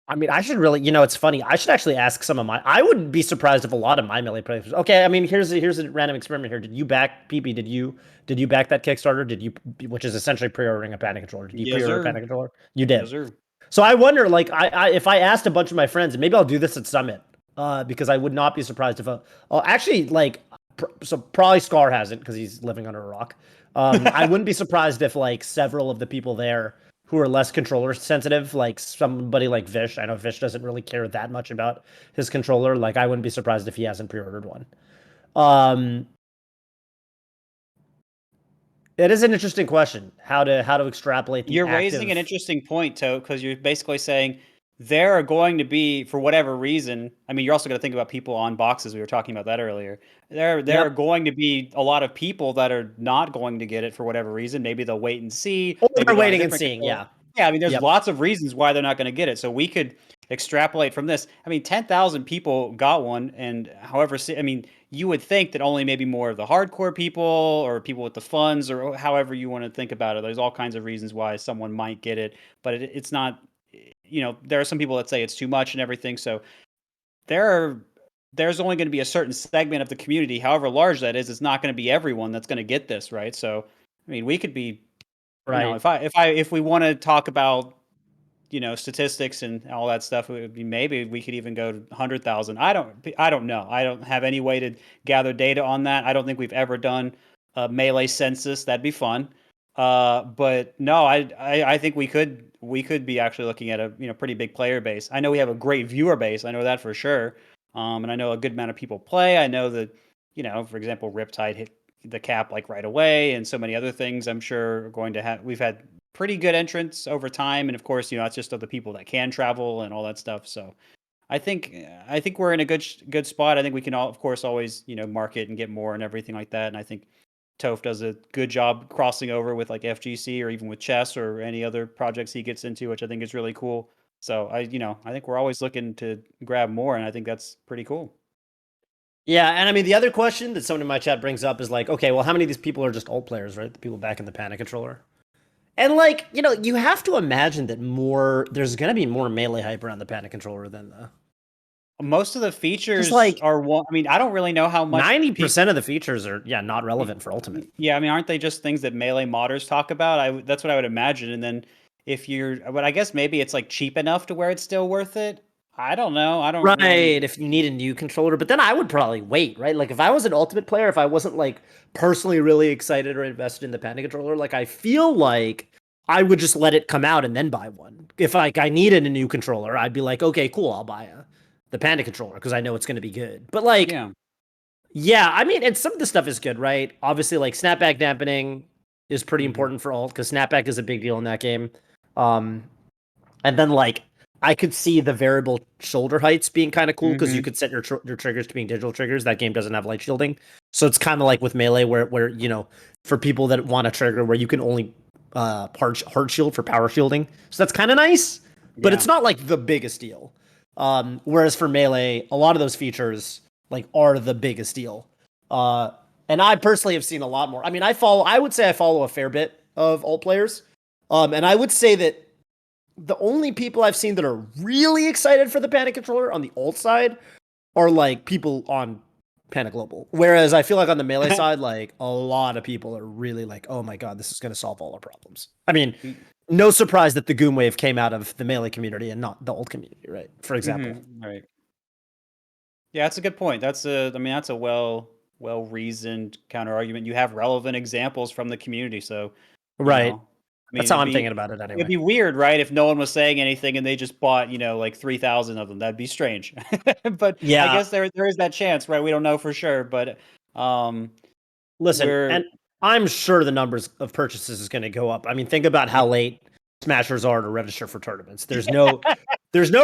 I should really, it's funny. I should actually ask some of I would be surprised if a lot of my Melee players. Okay, I mean, here's a random experiment here. Did you back PP? Did you back that Kickstarter? Which is essentially pre-ordering a Panda Controller? Did you pre-order a Panda Controller? You did. Yes, sir. So I wonder, like, if I asked a bunch of my friends, and maybe I'll do this at Summit, because I would not be surprised if actually, like, so probably Scar hasn't because he's living under a rock. I wouldn't be surprised if like several of the people there who are less controller sensitive, like somebody like Vish. I know Vish doesn't really care that much about his controller. Like I wouldn't be surprised if he hasn't pre-ordered one. It is an interesting question how to extrapolate the You're raising an interesting point, Tote, because you're basically saying there are going to be, for whatever reason, I mean, you're also going to think about people on boxes. We were talking about that earlier. There are going to be a lot of people that are not going to get it for whatever reason. Maybe they'll wait and see. Or Maybe they're they'll have a waiting and different seeing, controller. yeah. Yeah, I mean, there's Yep. lots of reasons why they're not going to get it. So we could extrapolate from this. I mean, 10,000 people got one, and however, I mean, you would think that only maybe more of the hardcore people or people with the funds or however you want to think about it. There's all kinds of reasons why someone might get it, but it's not. You know, there are some people that say it's too much and everything. So there's only going to be a certain segment of the community, however large that is. It's not going to be everyone that's going to get this, right? So, I mean, we could be, Right. you know, if we want to talk about, you know, statistics and all that stuff, it would be, maybe we could even go to 100,000. I don't know. I don't have any way to gather data on that. I don't think we've ever done a Melee census. That'd be fun. But no, I think we could be actually looking at a, you know, pretty big player base. I know we have a great viewer base. I know that for sure. And I know a good amount of people play. I know that, you know, for example, Riptide hit the cap like right away, and so many other things. I'm sure are going to have. We've had pretty good entrance over time, and of course, you know, it's just other people that can travel and all that stuff. So I think we're in a good spot. I think we can all, of course, always, you know, market and get more and everything like that. And I think Toph does a good job crossing over with like FGC or even with chess or any other projects he gets into, which I think is really cool. So I think we're always looking to grab more, and I think that's pretty cool. Yeah, and I mean the other question that someone in my chat brings up is like, okay, well, how many of these people are just alt players, right? The people back in the Panda Controller. And like, you know, you have to imagine that there's gonna be more Melee hype around the Panda Controller than the Most of the features like are one. I mean, I don't really know how much 90% of the features are not relevant for Ultimate. Yeah, I mean, aren't they just things that Melee modders talk about? That's what I would imagine. And then but I guess maybe it's like cheap enough to where it's still worth it. I don't know. I don't Right, really... if you need a new controller, but then I would probably wait, right? Like if I was an Ultimate player, if I wasn't like personally really excited or invested in the Panda Controller, like I feel like I would just let it come out and then buy one. If like I needed a new controller, I'd be like, okay, cool, I'll buy the Panda Controller because I know it's going to be good. But like, yeah, I mean, and some of the stuff is good, right? Obviously, like snapback dampening is pretty important for alt because snapback is a big deal in that game. And then like I could see the variable shoulder heights being kind of cool because you could set your triggers to being digital triggers. That game doesn't have light shielding, so it's kind of like with Melee where you know, for people that want a trigger where you can only hard shield for power shielding. So that's kind of nice, but it's not like the biggest deal. Whereas for Melee, a lot of those features like are the biggest deal. And I personally have seen a lot more. I mean, I would say I follow a fair bit of alt players. And I would say that the only people I've seen that are really excited for the Panda Controller on the alt side are like people on Panda Global. Whereas I feel like on the Melee side, like a lot of people are really like, oh my God, this is going to solve all our problems. I mean, no surprise that the Goom Wave came out of the Melee community and not the alt community, right? For example. Right. Yeah, that's a good point. That's a well-reasoned counter argument. You have relevant examples from the community, so right. I mean, that's how I'm thinking about it anyway. It'd be weird, right, if no one was saying anything and they just bought, you know, like 3,000 of them. That'd be strange. But yeah, I guess there is that chance, right? We don't know for sure, but listen, and I'm sure the numbers of purchases is going to go up. I mean, think about how late Smashers are to register for tournaments. There's no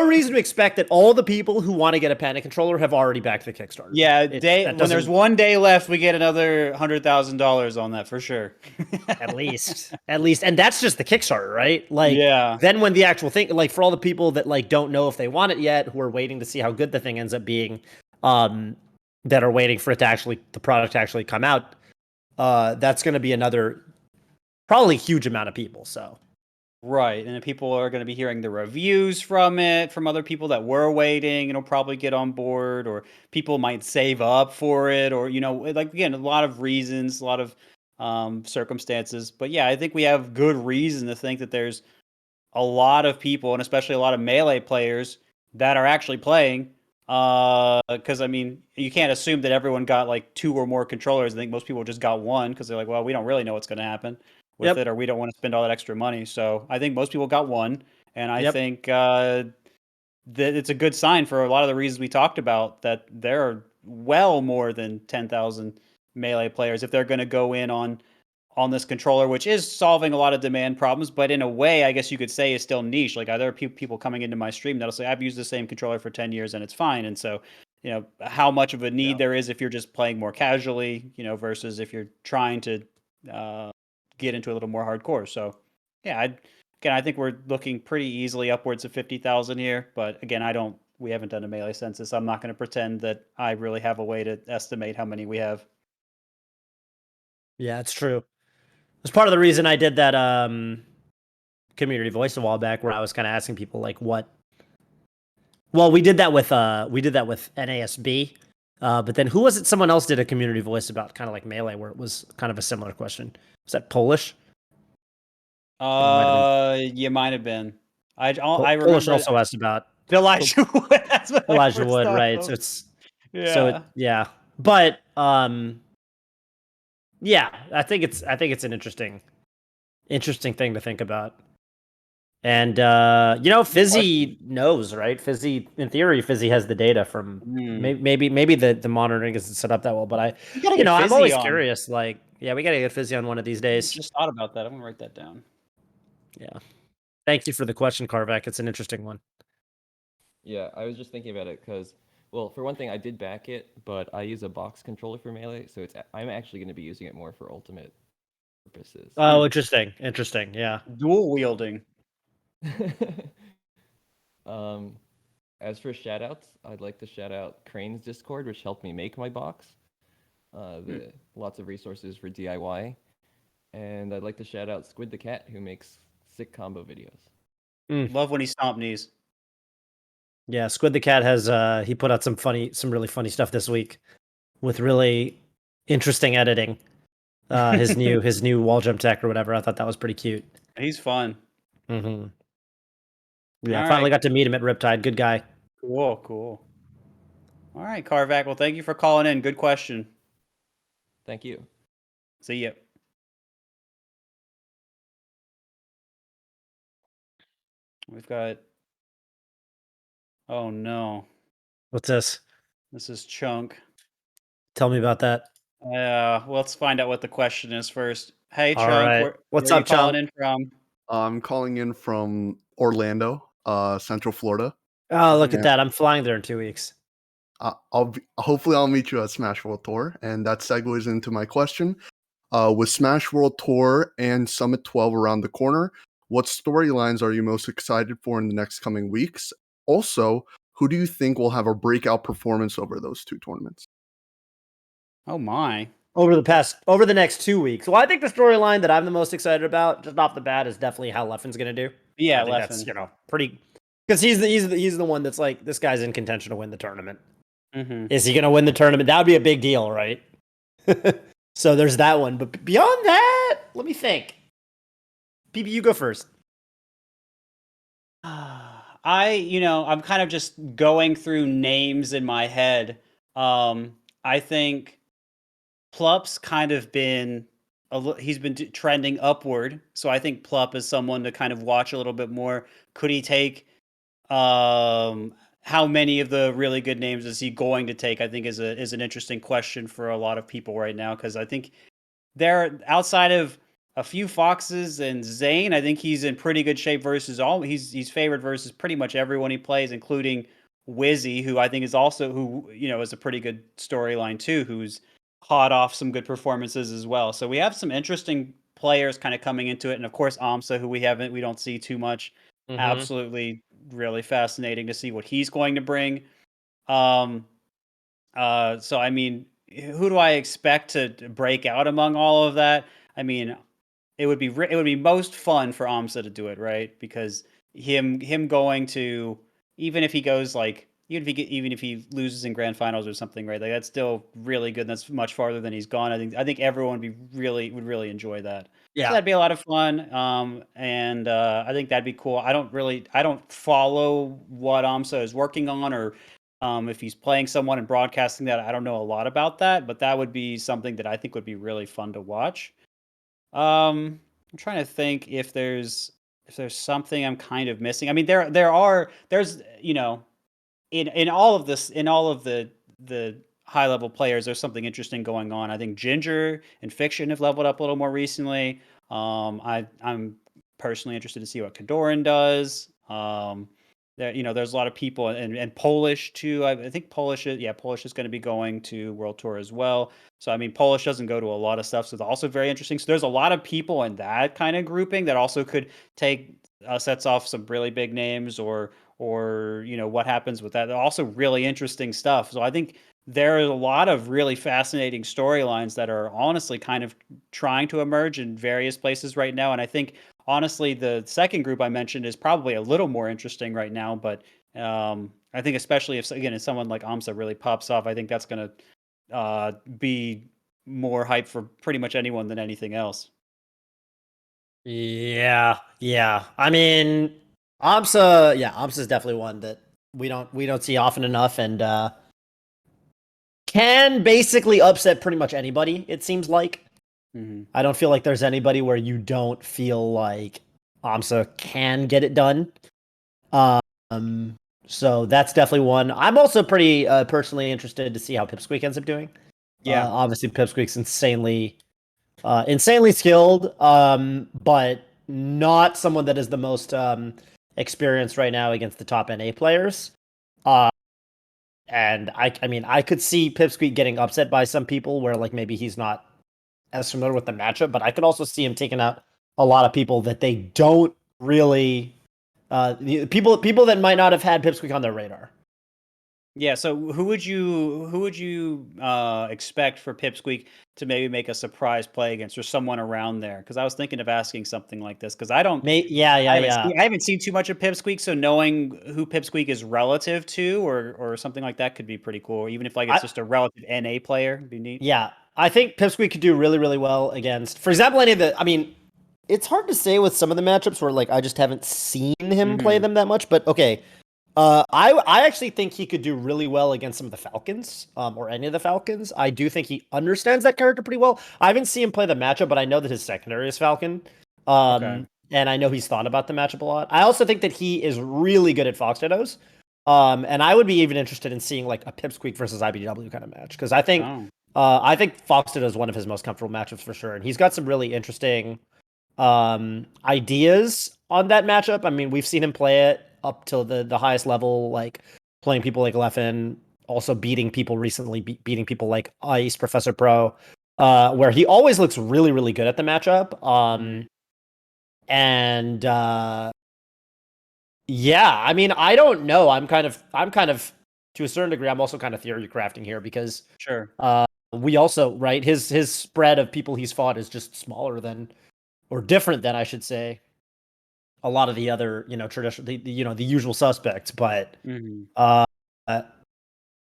reason to expect that all the people who want to get a Panda Controller have already backed the Kickstarter. Yeah, when there's one day left, we get another $100,000 on that for sure. at least, and that's just the Kickstarter, right? Like, yeah. Then when the actual thing, like for all the people that like don't know if they want it yet, who are waiting to see how good the thing ends up being, that are waiting for it to the product to actually come out, that's going to be another probably huge amount of people. So. Right, and then people are going to be hearing the reviews from other people that were waiting, and will probably get on board, or people might save up for it, or, you know, like, again, a lot of reasons, a lot of circumstances. But yeah, I think we have good reason to think that there's a lot of people, and especially a lot of Melee players, that are actually playing Because I mean, you can't assume that everyone got like 2 or more controllers. I think most people just got one because they're like, well, we don't really know what's going to happen with Yep. it, or we don't want to spend all that extra money. So I think most people got one, and I Yep. think that it's a good sign for a lot of the reasons we talked about, that there are well more than 10,000 Melee players if they're going to go in on this controller, which is solving a lot of demand problems, but in a way, I guess you could say is still niche. Like, there are people coming into my stream that'll say, I've used the same controller for 10 years and it's fine. And so, how much of a need there is if you're just playing more casually, versus if you're trying to get into a little more hardcore. So, yeah, I think we're looking pretty easily upwards of 50,000 here. But again, we haven't done a Melee census. I'm not going to pretend that I really have a way to estimate how many we have. Yeah, it's true. It's part of the reason I did that community voice a while back, where I was kind of asking people like what. Well, we did that with NASB, but then who was it? Someone else did a community voice about kind of like Melee, where it was kind of a similar question. Was that Polish? You might have been. I Polish remember also asked about Elijah Wood. That's what I Elijah first Wood, thought right? of. Yeah, but yeah, I think it's an interesting thing to think about. And Fizzy knows, right? Fizzy, in theory, Fizzy has the data from maybe the monitoring isn't set up that well, but You gotta get I'm Fizzy always on. curious. Like, yeah, we gotta get Fizzy on one of these days. Just thought about that. I'm gonna write that down. Yeah. Thank you for the question, CarVac. It's an interesting one. Yeah, I was just thinking about it because, well, for one thing, I did back it, but I use a box controller for Melee, so I'm actually going to be using it more for ultimate purposes. Oh, interesting. Yeah. Dual wielding. As for shoutouts, I'd like to shout out Crane's Discord, which helped me make my box. Lots of resources for DIY. And I'd like to shout out Squid the Cat, who makes sick combo videos. Love when he stomp knees. Yeah, Squid the Cat has he put out some really funny stuff this week with really interesting editing. His new wall jump tech or whatever. I thought that was pretty cute. He's fun. Mm-hmm. Yeah, All finally right. got to meet him at Riptide. Good guy. Cool. All right, CarVac. Well, thank you for calling in. Good question. Thank you. See ya. We've got. Oh no. What's this? This is Chunk. Tell me about that. Well, let's find out what the question is first. Hey, All Chunk. right. What's where up, you calling Chunk? in from? I'm calling in from Orlando, Central Florida. Oh, look at that. I'm flying there in 2 weeks. Hopefully I'll meet you at Smash World Tour, and that segues into my question. With Smash World Tour and Summit 12 around the corner, what storylines are you most excited for in the next coming weeks? Also, who do you think will have a breakout performance over those two tournaments? Oh my. Over the next 2 weeks. Well, I think the storyline that I'm the most excited about, just off the bat, is definitely how Leffen's going to do. Yeah, I think Leffen. that's pretty, because he's the one that's like, this guy's in contention to win the tournament. Mm-hmm. Is he going to win the tournament? That would be a big deal, right? So there's that one. But beyond that, let me think. PP, you go first. I'm kind of just going through names in my head. I think Plup's kind of been he's been trending upward, so I think Plup is someone to kind of watch a little bit more. Could he take how many of the really good names is he going to take? I think is an interesting question for a lot of people right now, because I think they're outside of a few Foxes and Zane. I think he's in pretty good shape versus he's favored versus pretty much everyone he plays, including Wizzy, who I think is also is a pretty good storyline too, who's hot off some good performances as well. So we have some interesting players kind of coming into it, and of course aMSa, who we don't see too much. Mm-hmm. Absolutely, really fascinating to see what he's going to bring. So I mean, who do I expect to break out among all of that? I mean, it would be most fun for aMSa to do it, right? Because him going to, even if he goes like, even if he loses in grand finals or something, right? Like, that's still really good. That's much farther than he's gone. I think everyone would really enjoy that. Yeah, so that'd be a lot of fun. And I think that'd be cool. I don't follow what aMSa is working on, or If he's playing someone and broadcasting that, I don't know a lot about that, but that would be something that I think would be really fun to watch. I'm trying to think if there's something I'm kind of missing. I mean, there's in all of this in all of the high level players, there's something interesting going on. I think Ginger and Fiction have leveled up a little more recently. I'm personally interested to see what Kadoran does. There's a lot of people and Polish too. I think Polish is going to be going to World Tour as well. So I mean, Polish doesn't go to a lot of stuff, so it's also very interesting. So there's a lot of people in that kind of grouping that also could take sets off some really big names, or what happens with that. They're also really interesting stuff. So I think there are a lot of really fascinating storylines that are honestly kind of trying to emerge in various places right now. And I think honestly, the second group I mentioned is probably a little more interesting right now. But I think especially if someone like aMSa really pops off, I think that's going to be more hype for pretty much anyone than anything else. Yeah, yeah. I mean, aMSa is definitely one that we don't see often enough, and can basically upset pretty much anybody. It seems like. I don't feel like there's anybody where you don't feel like aMSa can get it done. So that's definitely one. I'm also pretty personally interested to see how Pipsqueak ends up doing. Yeah. Obviously Pipsqueak's insanely skilled, but not someone that is the most experienced right now against the top NA players. And I mean, I could see Pipsqueak getting upset by some people where like maybe he's not as familiar with the matchup, but I could also see him taking out a lot of people that they don't really people that might not have had Pipsqueak on their radar. Yeah, so who would you expect for Pipsqueak to maybe make a surprise play against, or someone around there? Because I was thinking of asking something like this, because I don't, I haven't seen too much of Pipsqueak, so knowing who Pipsqueak is relative to, or something like that, could be pretty cool. Even if like it's just a relative NA player, it'd be neat. Yeah, I think Pipsqueak could do really, really well against, for example, any of the. I mean, it's hard to say with some of the matchups where like I just haven't seen him play them that much. But okay, I actually think he could do really well against some of the Falcons, or any of the Falcons. I do think he understands that character pretty well. I haven't seen him play the matchup, but I know that his secondary is Falcon. Okay. And I know he's thought about the matchup a lot. I also think that he is really good at Fox Dittos. And I would be even interested in seeing like a Pipsqueak versus IBDW kind of match, because I think Fox Ditto is one of his most comfortable matchups for sure, and he's got some really interesting ideas on that matchup. I mean, we've seen him play it up till the highest level, like playing people like Leffen, also beating people recently, beating people like Ice, Professor Pro, where he always looks really, really good at the matchup. And yeah, I mean, I don't know. I'm kind of to a certain degree, I'm also kind of theory crafting here, because Sure. we also, right, his spread of people he's fought is just smaller than, or different than, I should say, a lot of the other, traditional, the usual suspects. But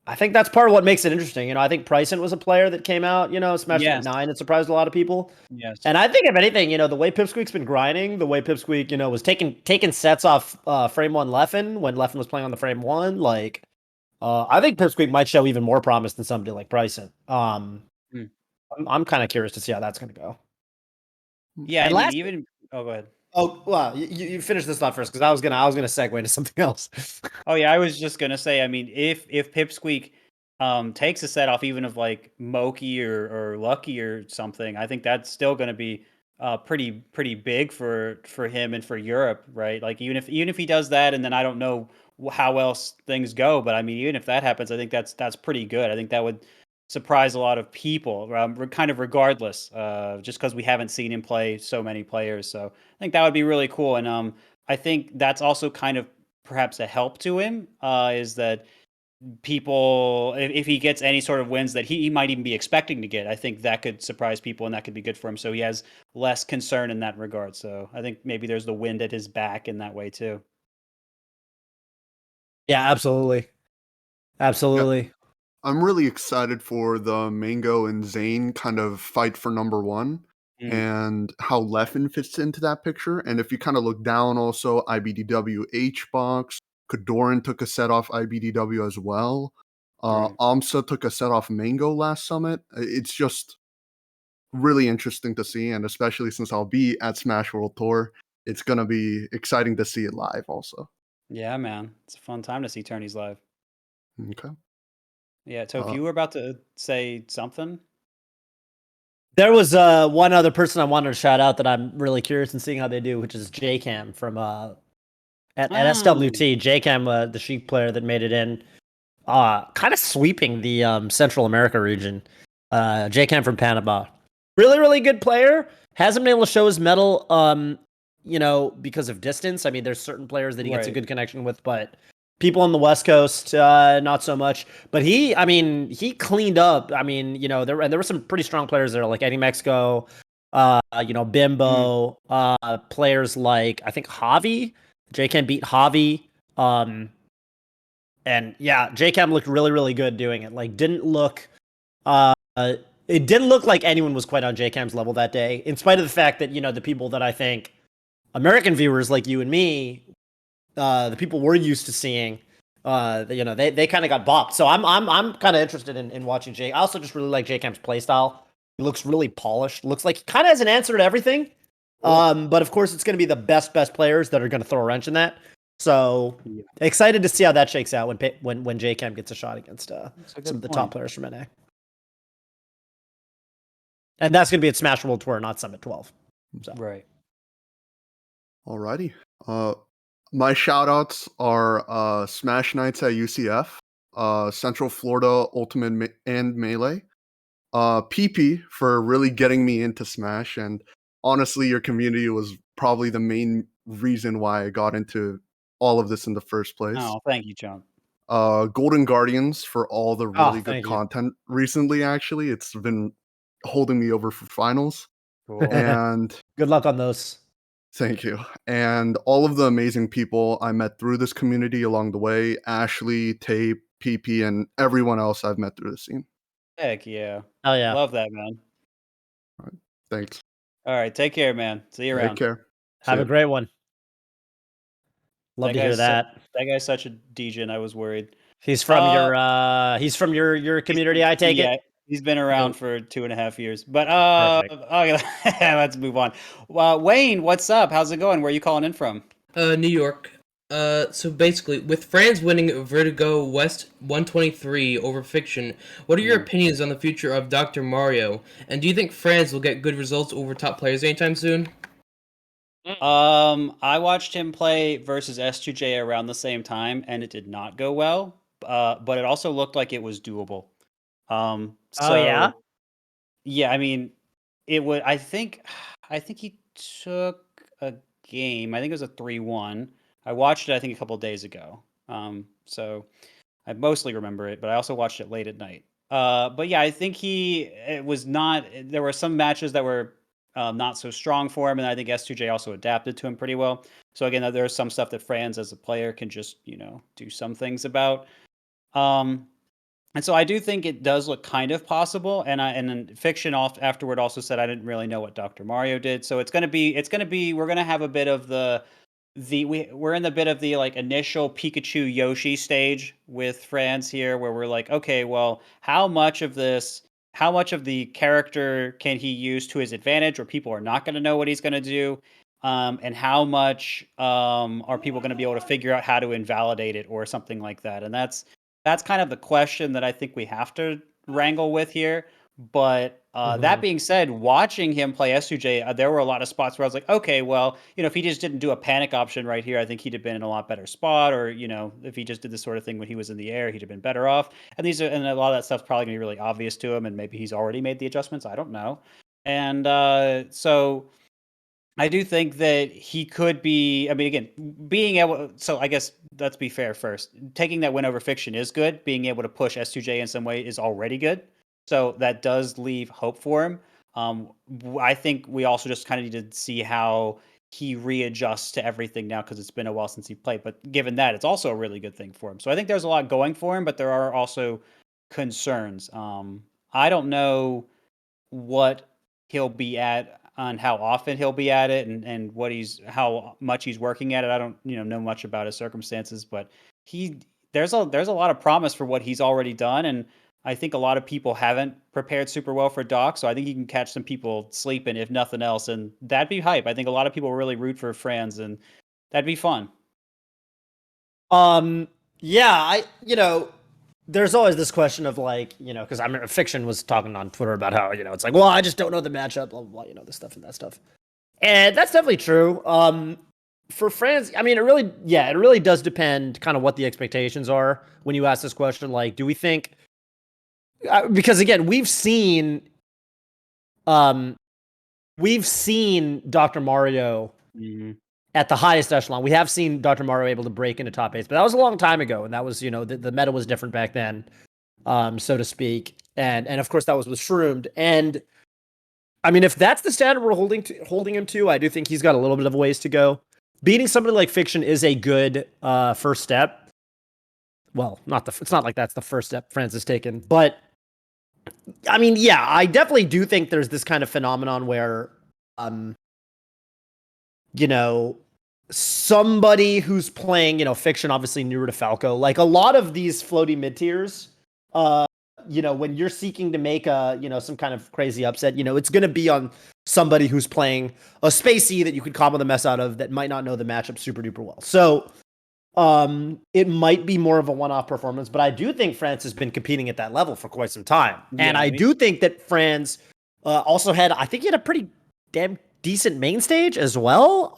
I think that's part of what makes it interesting. I think Pryson was a player that came out, Smash at 9, and surprised a lot of people. Yes. And I think if anything, the way Pipsqueak's been grinding, the way Pipsqueak, was taking sets off Frame 1 Leffen when Leffen was playing on the Frame 1, like, I think Pipsqueak might show even more promise than somebody like Pryson. I'm kind of curious to see how that's going to go. Yeah, and even go ahead. Oh, well, you finish this thought first, because I was gonna segue into something else. Oh yeah, I was just gonna say, I mean, if Pipsqueak takes a set off even of like Moki or Lucky or something, I think that's still gonna be pretty big for him and for Europe, right? Like even if he does that, and then I don't know how else things go, but I mean, even if that happens, I think that's pretty good. I think that would surprise a lot of people, kind of regardless, just because we haven't seen him play so many players. So I think that would be really cool, and I think that's also kind of perhaps a help to him, is that people, if he gets any sort of wins that he might even be expecting to get, I think that could surprise people, and that could be good for him. So he has less concern in that regard. So I think maybe there's the wind at his back in that way too. Yeah, absolutely. Yeah. I'm really excited for the Mango and Zane kind of fight for number 1, and how Leffen fits into that picture. And if you kind of look down, also IBDW, HBox, Kadoran took a set off IBDW as well. Right. aMSa took a set off Mango last summit. It's just really interesting to see, and especially since I'll be at Smash World Tour, it's going to be exciting to see it live also. Yeah, man. It's a fun time to see tourneys live. Okay. Yeah, so if Uh, you were about to say something. There was one other person I wanted to shout out that I'm really curious in seeing how they do, which is JCam from at SWT. JCam, the Sheik player that made it in, kind of sweeping the Central America region. JCam from Panama, really really good player. Hasn't been able to show his medal, because of distance. I mean, there's certain players that he gets a Right. good connection with, but people on the West Coast, not so much. But he cleaned up. I mean, there were some pretty strong players there, like Eddie Mexico, Bimbo, players like I think Javi. JCam beat Javi. And yeah, JCam looked really, really good doing it. Like, it didn't look like anyone was quite on JCam's level that day, in spite of the fact that, the people that I think American viewers like you and me, the people we're used to seeing, they kind of got bopped. So I'm kind of interested in watching Jake. I also just really like JCam's playstyle. He looks really polished. Looks like he kind of has an answer to everything. But of course, it's going to be the best players that are going to throw a wrench in that. So excited to see how that shakes out when JCam gets a shot against some of the top players from NA. And that's going to be at Smash World Tour, not Summit 12. So. Right. Alrighty. My shout outs are Smash Nights at UCF, Central Florida Ultimate and Melee, PP for really getting me into Smash. And honestly, your community was probably the main reason why I got into all of this in the first place. Oh, thank you, John. Golden Guardians for all the really good content recently, actually. It's been holding me over for finals. Cool. And good luck on those. Thank you. And all of the amazing people I met through this community along the way, Ashley, Tape, PP, and everyone else I've met through the scene. Heck yeah. Oh yeah. Love that, man. All right. Thanks. All right. Take care, man. See you around. Take care. Have a great one. Love to hear that. That guy's such a degen. I was worried. He's from your community, I take it? He's been around for 2.5 years. But okay, let's move on. Wane, what's up? How's it going? Where are you calling in from? New York. So basically, with Franz winning Vertigo West 123 over Fiction, what are your opinions on the future of Dr. Mario? And do you think Franz will get good results over top players anytime soon? I watched him play versus S2J around the same time, and it did not go well. But it also looked like it was doable. Yeah. I mean, it would. I think he took a game. I think it was a 3-1. I watched it, I think, a couple of days ago. So I mostly remember it, but I also watched it late at night. But yeah, I think it was not. There were some matches that were not so strong for him, and I think S2J also adapted to him pretty well. So again, there's some stuff that Franz as a player can just do some things about. And so I do think it does look kind of possible. And then Fiction afterward also said I didn't really know what Dr. Mario did. So it's gonna be we're gonna have a bit of we're in the bit of the like initial Pikachu Yoshi stage with Franz here, where we're like, okay, well, how much of the character can he use to his advantage, or people are not going to know what he's going to do, and how much are people going to be able to figure out how to invalidate it or something like that? And that's kind of the question that I think we have to wrangle with here. But that being said, watching him play S2J, there were a lot of spots where I was like, okay, well, if he just didn't do a panic option right here, I think he'd have been in a lot better spot. Or, if he just did this sort of thing when he was in the air, he'd have been better off. And a lot of that stuff's probably going to be really obvious to him. And maybe he's already made the adjustments. I don't know. And so I do think that he could be, I mean, again, being able, so I guess let's be fair first. Taking that win over Fiction is good. Being able to push S2J in some way is already good. So that does leave hope for him. I think we also just kind of need to see how he readjusts to everything now, because it's been a while since he played. But given that, it's also a really good thing for him. So I think there's a lot going for him, but there are also concerns. I don't know what he'll be at. on how often he'll be at it and how much he's working at it. I don't know much about his circumstances, but there's a lot of promise for what he's already done, and I think a lot of people haven't prepared super well for Doc, so I think he can catch some people sleeping if nothing else, and that'd be hype. I think a lot of people really root for Franz, and that'd be fun. Yeah, there's always this question of like, because I mean, Fiction was talking on Twitter about how, it's like, well, I just don't know the matchup, blah, blah, blah, this stuff and that stuff. And that's definitely true. For Franz, I mean, it really does depend kind of what the expectations are when you ask this question. Like, do we think, because again, we've seen Dr. Mario at the highest echelon. We have seen Dr. Mario able to break into top 8s, but that was a long time ago, and that was, the meta was different back then, so to speak. And of course that was with Shroomed. And I mean, if that's the standard we're holding him to, I do think he's got a little bit of a ways to go. Beating somebody like Fiction is a good first step. Well, it's not like that's the first step Franz has taken, but I mean, yeah, I definitely do think there's this kind of phenomenon where, somebody who's playing, Fiction, obviously newer to Falco, like a lot of these floaty mid tiers, when you're seeking to make some kind of crazy upset, it's going to be on somebody who's playing a Spacey that you could combo the mess out of that might not know the matchup super duper well. So, it might be more of a one-off performance, but I do think Franz has been competing at that level for quite some time. Yeah, and I do think that Franz also had a pretty damn decent main stage as well.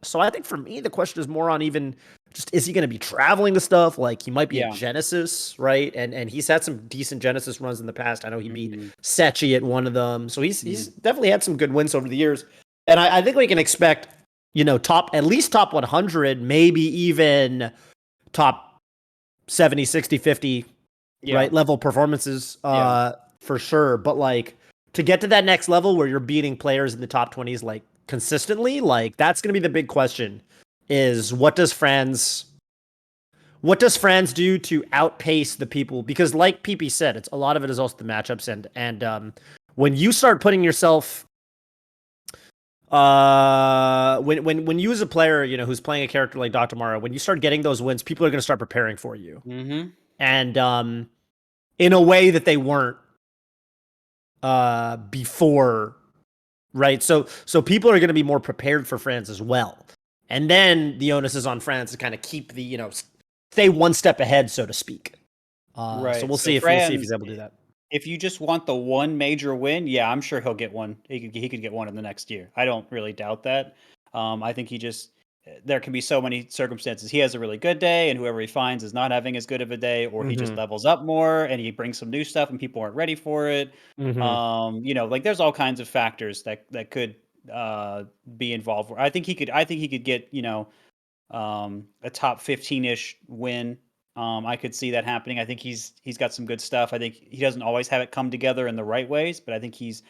So I think for me, the question is more on even just, is he going to be traveling to stuff? Like he might be at Genesis, right? And he's had some decent Genesis runs in the past. I know he beat Sechi at one of them. So he's definitely had some good wins over the years. And I think we can expect, at least top 100, maybe even top 70, 60, 50, right? Level performances, for sure. But like to get to that next level where you're beating players in the top 20s, like consistently, like that's going to be the big question is what does Franz do to outpace the people? Because like PP said, it's a lot of it is also the matchups and when you start putting yourself when you as a player, who's playing a character like Dr. Mario, when you start getting those wins, people are going to start preparing for you. And in a way that they weren't before, right? So people are going to be more prepared for Franz as well. And then the onus is on Franz to kind of keep the, stay one step ahead, so to speak. Right. So we'll see if he's able to do that. If you just want the one major win, yeah, I'm sure he'll get one. He could get one in the next year. I don't really doubt that. I think there can be so many circumstances. He has a really good day, and whoever he finds is not having as good of a day, or he just levels up more and he brings some new stuff and people aren't ready for it. Like there's all kinds of factors that could be involved. I think he could get a top 15-ish win. I could see that happening. I think he's got some good stuff. I think he doesn't always have it come together in the right ways, but I think he's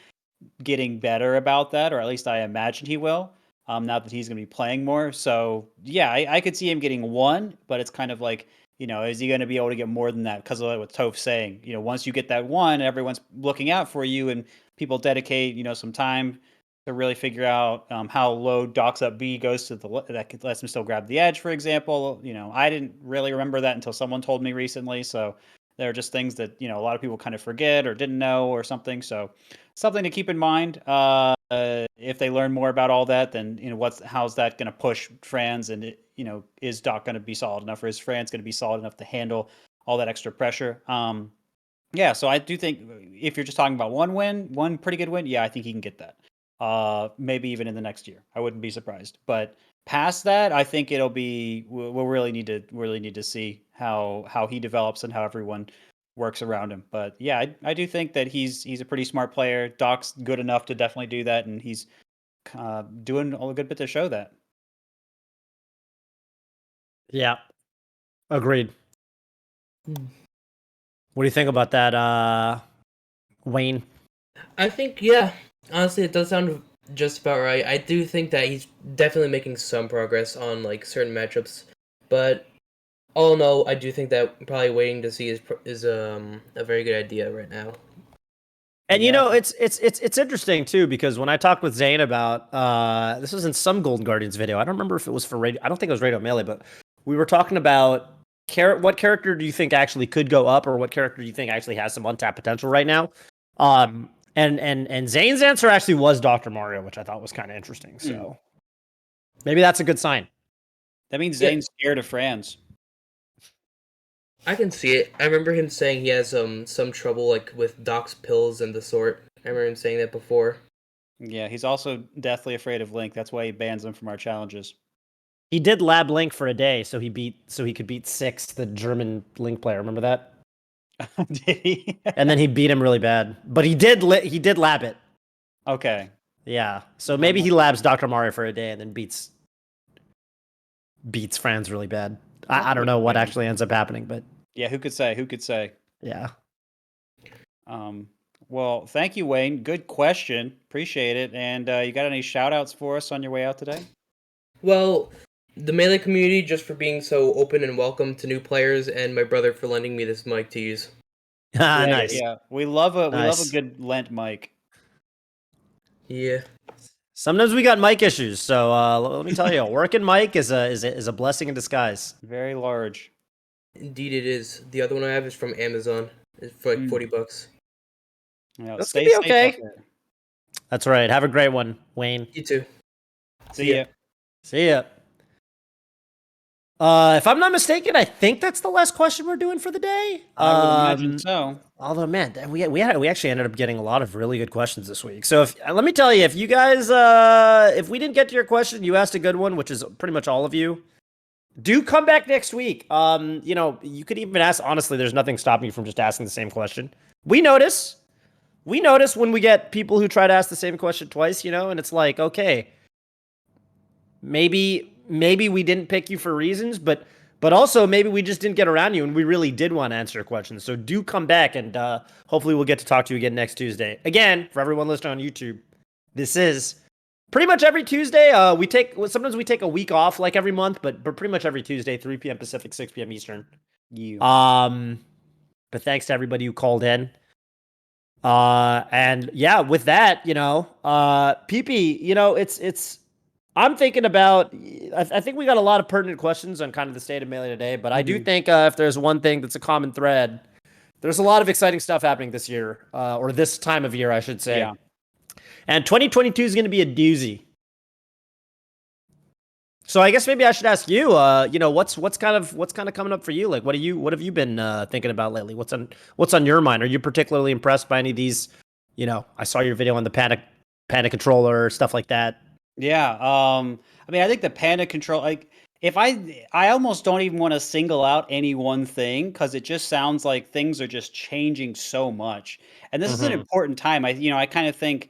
getting better about that, or at least I imagine he will. Now that he's going to be playing more, so yeah, I could see him getting one, but it's kind of like, is he going to be able to get more than that? Because of what Toph's saying, once you get that one, everyone's looking out for you, and people dedicate, some time to really figure out how low Doc's up B goes to that lets him still grab the edge, for example. I didn't really remember that until someone told me recently. So there are just things that, a lot of people kind of forget or didn't know or something. So something to keep in mind. If they learn more about all that, then, how's that going to push Franz? And, is Doc going to be solid enough, or is Franz going to be solid enough to handle all that extra pressure? Yeah, so I do think if you're just talking about one pretty good win, yeah, I think he can get that. Maybe even in the next year. I wouldn't be surprised. But past that, I think we'll really need to see how he develops and how everyone works around him. But yeah, I do think that he's a pretty smart player. Doc's good enough to definitely do that, and he's doing a good bit to show that. Yeah, agreed. What do you think about that, Wane? I think, honestly, it does sound just about right. I do think that he's definitely making some progress on like certain matchups, but all in all, I do think that probably waiting to see is a very good idea right now. And Yeah. it's interesting too, because when I talked with Zane about this was in some Golden Guardians video. I don't remember if it was for radio. I don't think it was Radio Melee, but we were talking about what character do you think actually could go up, or what character do you think actually has some untapped potential right now? And Zane's answer actually was Dr. Mario, which I thought was kind of interesting. So maybe that's a good sign. That means Zane's scared of Franz. I can see it. I remember him saying he has some trouble like with Doc's pills and the sort. I remember him saying that before. Yeah, he's also deathly afraid of Link. That's why he bans him from our challenges. He did lab Link for a day, so he could beat Six, the German Link player. Remember that? Did he? And then he beat him really bad. But he did lab it. Okay. Yeah. So maybe he labs Dr. Mario for a day and then beats Franz really bad. I don't know what actually ends up happening, but Yeah, who could say? Who could say? yeah. Well, thank you, Wayne. Good question. Appreciate it. And you got any shout outs for us on your way out today? Well, the Melee community just for being so open and welcome to new players, and my brother for lending me this mic to use. Nice. Yeah, we love a Nice. good Lent mic. Yeah. Sometimes we got mic issues, so let me tell you, a working mic is a blessing in disguise. Very large. Indeed it is. The other one I have is from Amazon. It's for like $40. Yeah, That's stay gonna be safe okay. out there. That's right. Have a great one, Wayne. You too. See ya. See ya. If I'm not mistaken, I think that's the last question we're doing for the day. I would imagine so. Although, man, we actually ended up getting a lot of really good questions this week. So let me tell you, if you guys, if we didn't get to your question, you asked a good one, which is pretty much all of you. Do come back next week. You could even ask. Honestly, there's nothing stopping you from just asking the same question. We notice when we get people who try to ask the same question twice, and it's like, okay, maybe we didn't pick you for reasons, but also maybe we just didn't get around to you and we really did want to answer your questions. So do come back, and hopefully we'll get to talk to you again next Tuesday. Again, for everyone listening on YouTube, this is pretty much every Tuesday. Sometimes we take a week off like every month, but pretty much every Tuesday, 3 p.m. Pacific, 6 p.m. Eastern. But thanks to everybody who called in. And yeah, with that, PP, it's I'm thinking about, I think we got a lot of pertinent questions on kind of the state of Melee today, but I do think if there's one thing that's a common thread, there's a lot of exciting stuff happening this year, or this time of year, I should say. Yeah. And 2022 is going to be a doozy. So I guess maybe I should ask you, what's kind of coming up for you? Like, what have you been thinking about lately? What's on your mind? Are you particularly impressed by any of these? I saw your video on the Panda Controller, stuff like that. Yeah. I think the Panda Control, like, if I almost don't even want to single out any one thing, because it just sounds like things are just changing so much. And this is an important time. I kind of think,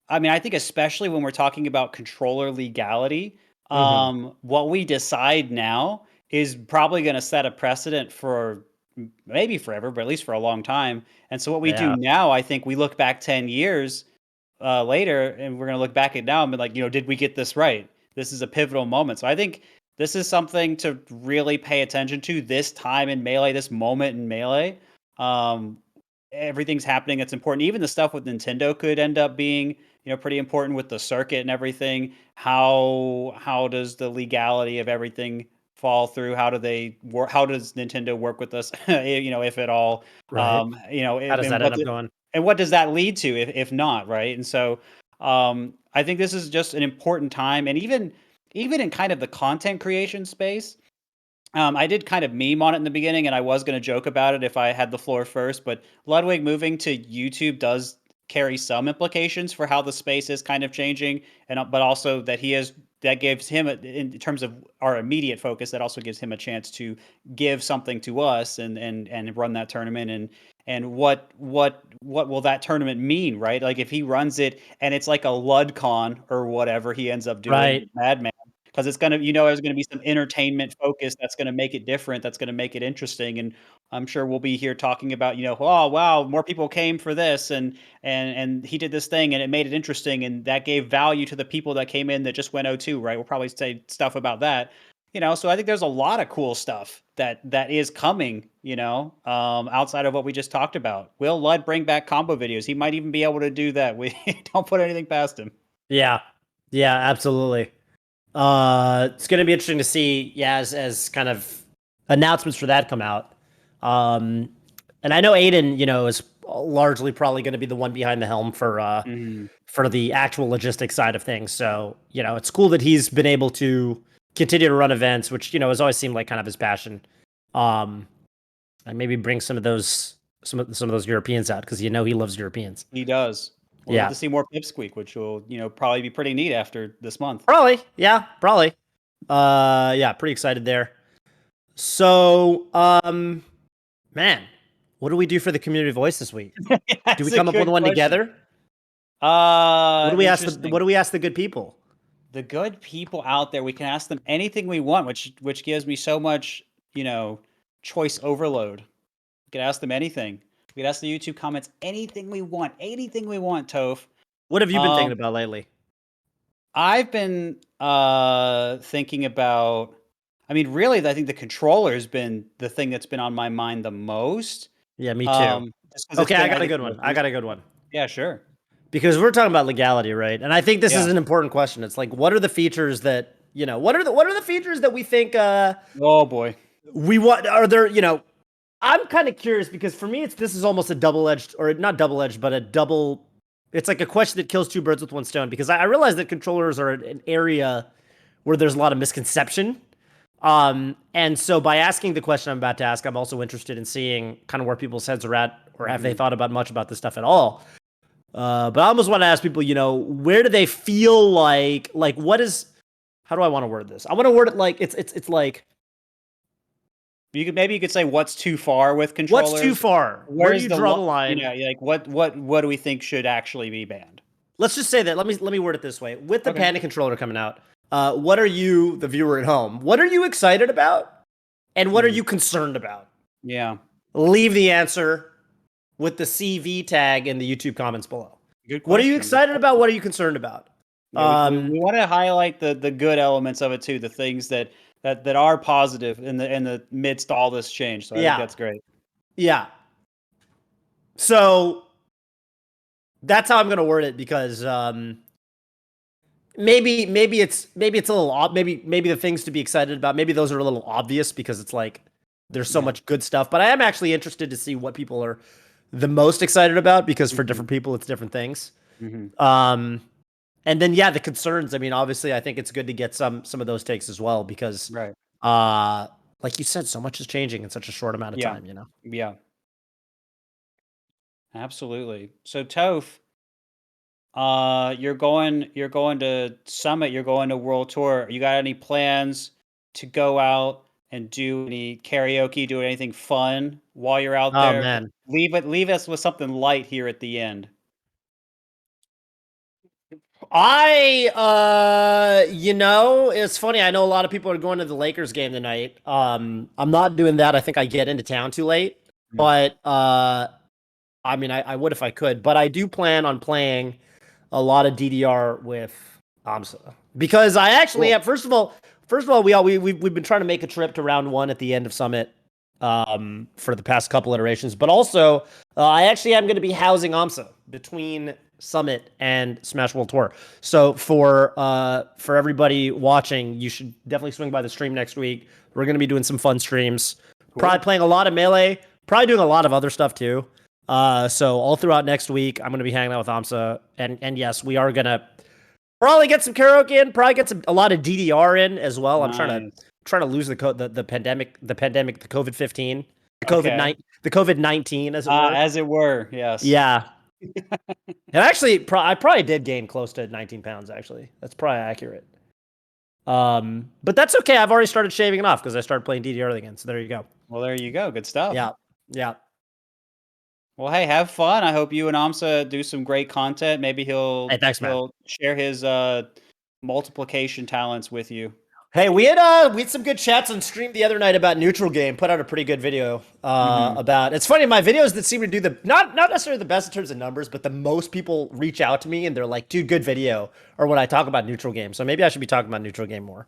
I think especially when we're talking about controller legality, what we decide now is probably going to set a precedent for maybe forever, but at least for a long time. And so what we do now, I think we look back 10 years later, and we're going to look back at now and be like, did we get this right? This is a pivotal moment. So I think this is something to really pay attention to this time in Melee, this moment in Melee. Everything's happening that's important. Even the stuff with Nintendo could end up being, pretty important with the circuit and everything. How does the legality of everything fall through? How do they work? How does Nintendo work with us? If at all. Right. How does that end up going? And what does that lead to if not, right? And so I think this is just an important time. And even in kind of the content creation space, I did kind of meme on it in the beginning, and I was going to joke about it if I had the floor first, but Ludwig moving to YouTube does carry some implications for how the space is kind of changing, but also that that gives him, in terms of our immediate focus, that also gives him a chance to give something to us and run that tournament. And what will that tournament mean, right? Like if he runs it and it's like a LudCon or whatever he ends up doing, Right. Madman, because it's gonna, there's gonna be some entertainment focus that's gonna make it different, that's gonna make it interesting, and I'm sure we'll be here talking about, oh wow, more people came for this, and he did this thing, and it made it interesting, and that gave value to the people that came in that just went 0-2, right? We'll probably say stuff about that. So I think there's a lot of cool stuff that is coming, outside of what we just talked about. Will Ludd bring back combo videos? He might even be able to do that. We don't put anything past him. Yeah, absolutely. It's going to be interesting to see, as kind of announcements for that come out. And I know Aiden, is largely probably going to be the one behind the helm for the actual logistics side of things. So, it's cool that he's been able to continue to run events, which, has always seemed like kind of his passion. And maybe bring some of those Europeans out, because he loves Europeans. He does. We'll get to see more Pipsqueak, which will, probably be pretty neat after this month. Probably. Pretty excited there. So, man, what do we do for the community voice this week? Do we come up with one together? What do we ask the good people? The good people out there, we can ask them anything we want, which gives me so much, choice overload. We can ask them anything. We can ask the YouTube comments anything we want, Toph. What have you been thinking about lately? I've been thinking about, really, I think the controller has been the thing that's been on my mind the most. Yeah, me too. Okay, I got a good one. Yeah, sure. Because we're talking about legality, right? And I think this is an important question. It's like, what are the features that, what are the features that we think oh boy. We want, are there, I'm kind of curious, because for me this is almost a double-edged, or not double-edged, but it's like a question that kills two birds with one stone, because I realize that controllers are an area where there's a lot of misconception. And so by asking the question I'm about to ask, I'm also interested in seeing kind of where people's heads are at, or have they thought much about this stuff at all. But I almost want to ask people, where do they feel like how do I want to word this? I want to word it like, it's like, you could say what's too far with controllers. What's too far? Where do you draw the line? Like what do we think should actually be banned? Let's just say that. Let me word it this way. With the Panda Controller coming out, what are you, the viewer at home, what are you excited about? And what are you concerned about? Yeah. Leave the answer with the CV tag in the YouTube comments below. Good question. What are you excited about? What are you concerned about? Yeah, we want to highlight the good elements of it too, the things that are positive in the midst of all this change. So I think that's great. Yeah. So that's how I'm going to word it, because maybe it's a little maybe the things to be excited about, maybe those are a little obvious, because it's like there's so much good stuff. But I am actually interested to see what people are the most excited about, because for different people it's different things. And then the concerns. Obviously, I think it's good to get some of those takes as well, because like you said, so much is changing in such a short amount of time. Yeah. Absolutely. So Toph, you're going to Summit. You're going to World Tour. You got any plans to go out and do any karaoke? Do anything fun while you're out there? Oh man, leave us with something light here at the end. It's funny. I know a lot of people are going to the Lakers game tonight. I'm not doing that. I think I get into town too late. But I would if I could. But I do plan on playing a lot of DDR with aMSa, because I actually have. First of all, we've been trying to make a trip to round 1 at the end of Summit for the past couple iterations. But also, I actually am going to be housing aMSa between Summit and Smash World Tour. So for everybody watching, you should definitely swing by the stream next week. We're going to be doing some fun streams. Cool. Probably playing a lot of Melee. Probably doing a lot of other stuff too. So all throughout next week, I'm going to be hanging out with aMSa. And yes, we are going to probably get some karaoke in. Probably get a lot of DDR in as well. Nice. I'm trying to lose the pandemic, the COVID-15, the COVID-19 as it were. As it were, yes. Yeah. And actually, I probably did gain close to 19 pounds, actually. That's probably accurate. But that's okay. I've already started shaving it off because I started playing DDR again. So there you go. Well, there you go. Good stuff. Yeah. Well, hey, have fun. I hope you and aMSa do some great content. Maybe he'll share his multiplication talents with you. Hey, we had some good chats on stream the other night about Neutral Game. Put out a pretty good video about. It's funny, my videos that seem to do the not necessarily the best in terms of numbers, but the most people reach out to me and they're like, "Dude, good video." Or when I talk about Neutral Game, so maybe I should be talking about Neutral Game more.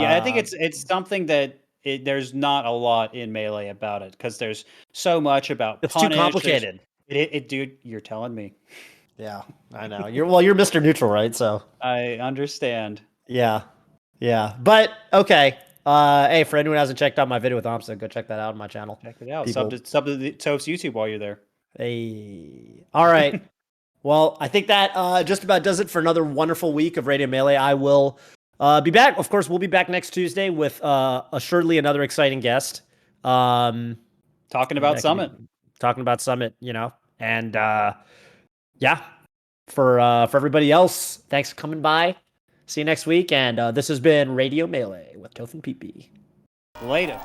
Yeah, I think it's something that there's not a lot in Melee about it because there's so much about It's punish. too complicated. Dude, you're telling me. Yeah, I know. You're Mr. Neutral, right? So I understand. yeah, yeah. But okay. Hey, for anyone who hasn't checked out my video with aMSa, go check that out on my channel. Check it out. People. Sub to the Toast YouTube while you're there. Hey. All right. Well, I think that just about does it for another wonderful week of Radio Melee. I will be back. Of course, we'll be back next Tuesday with assuredly another exciting guest. Talking about Summit. Talking about Summit, and yeah. For everybody else, thanks for coming by. See you next week. And this has been Radio Melee with Toph and PP. Later.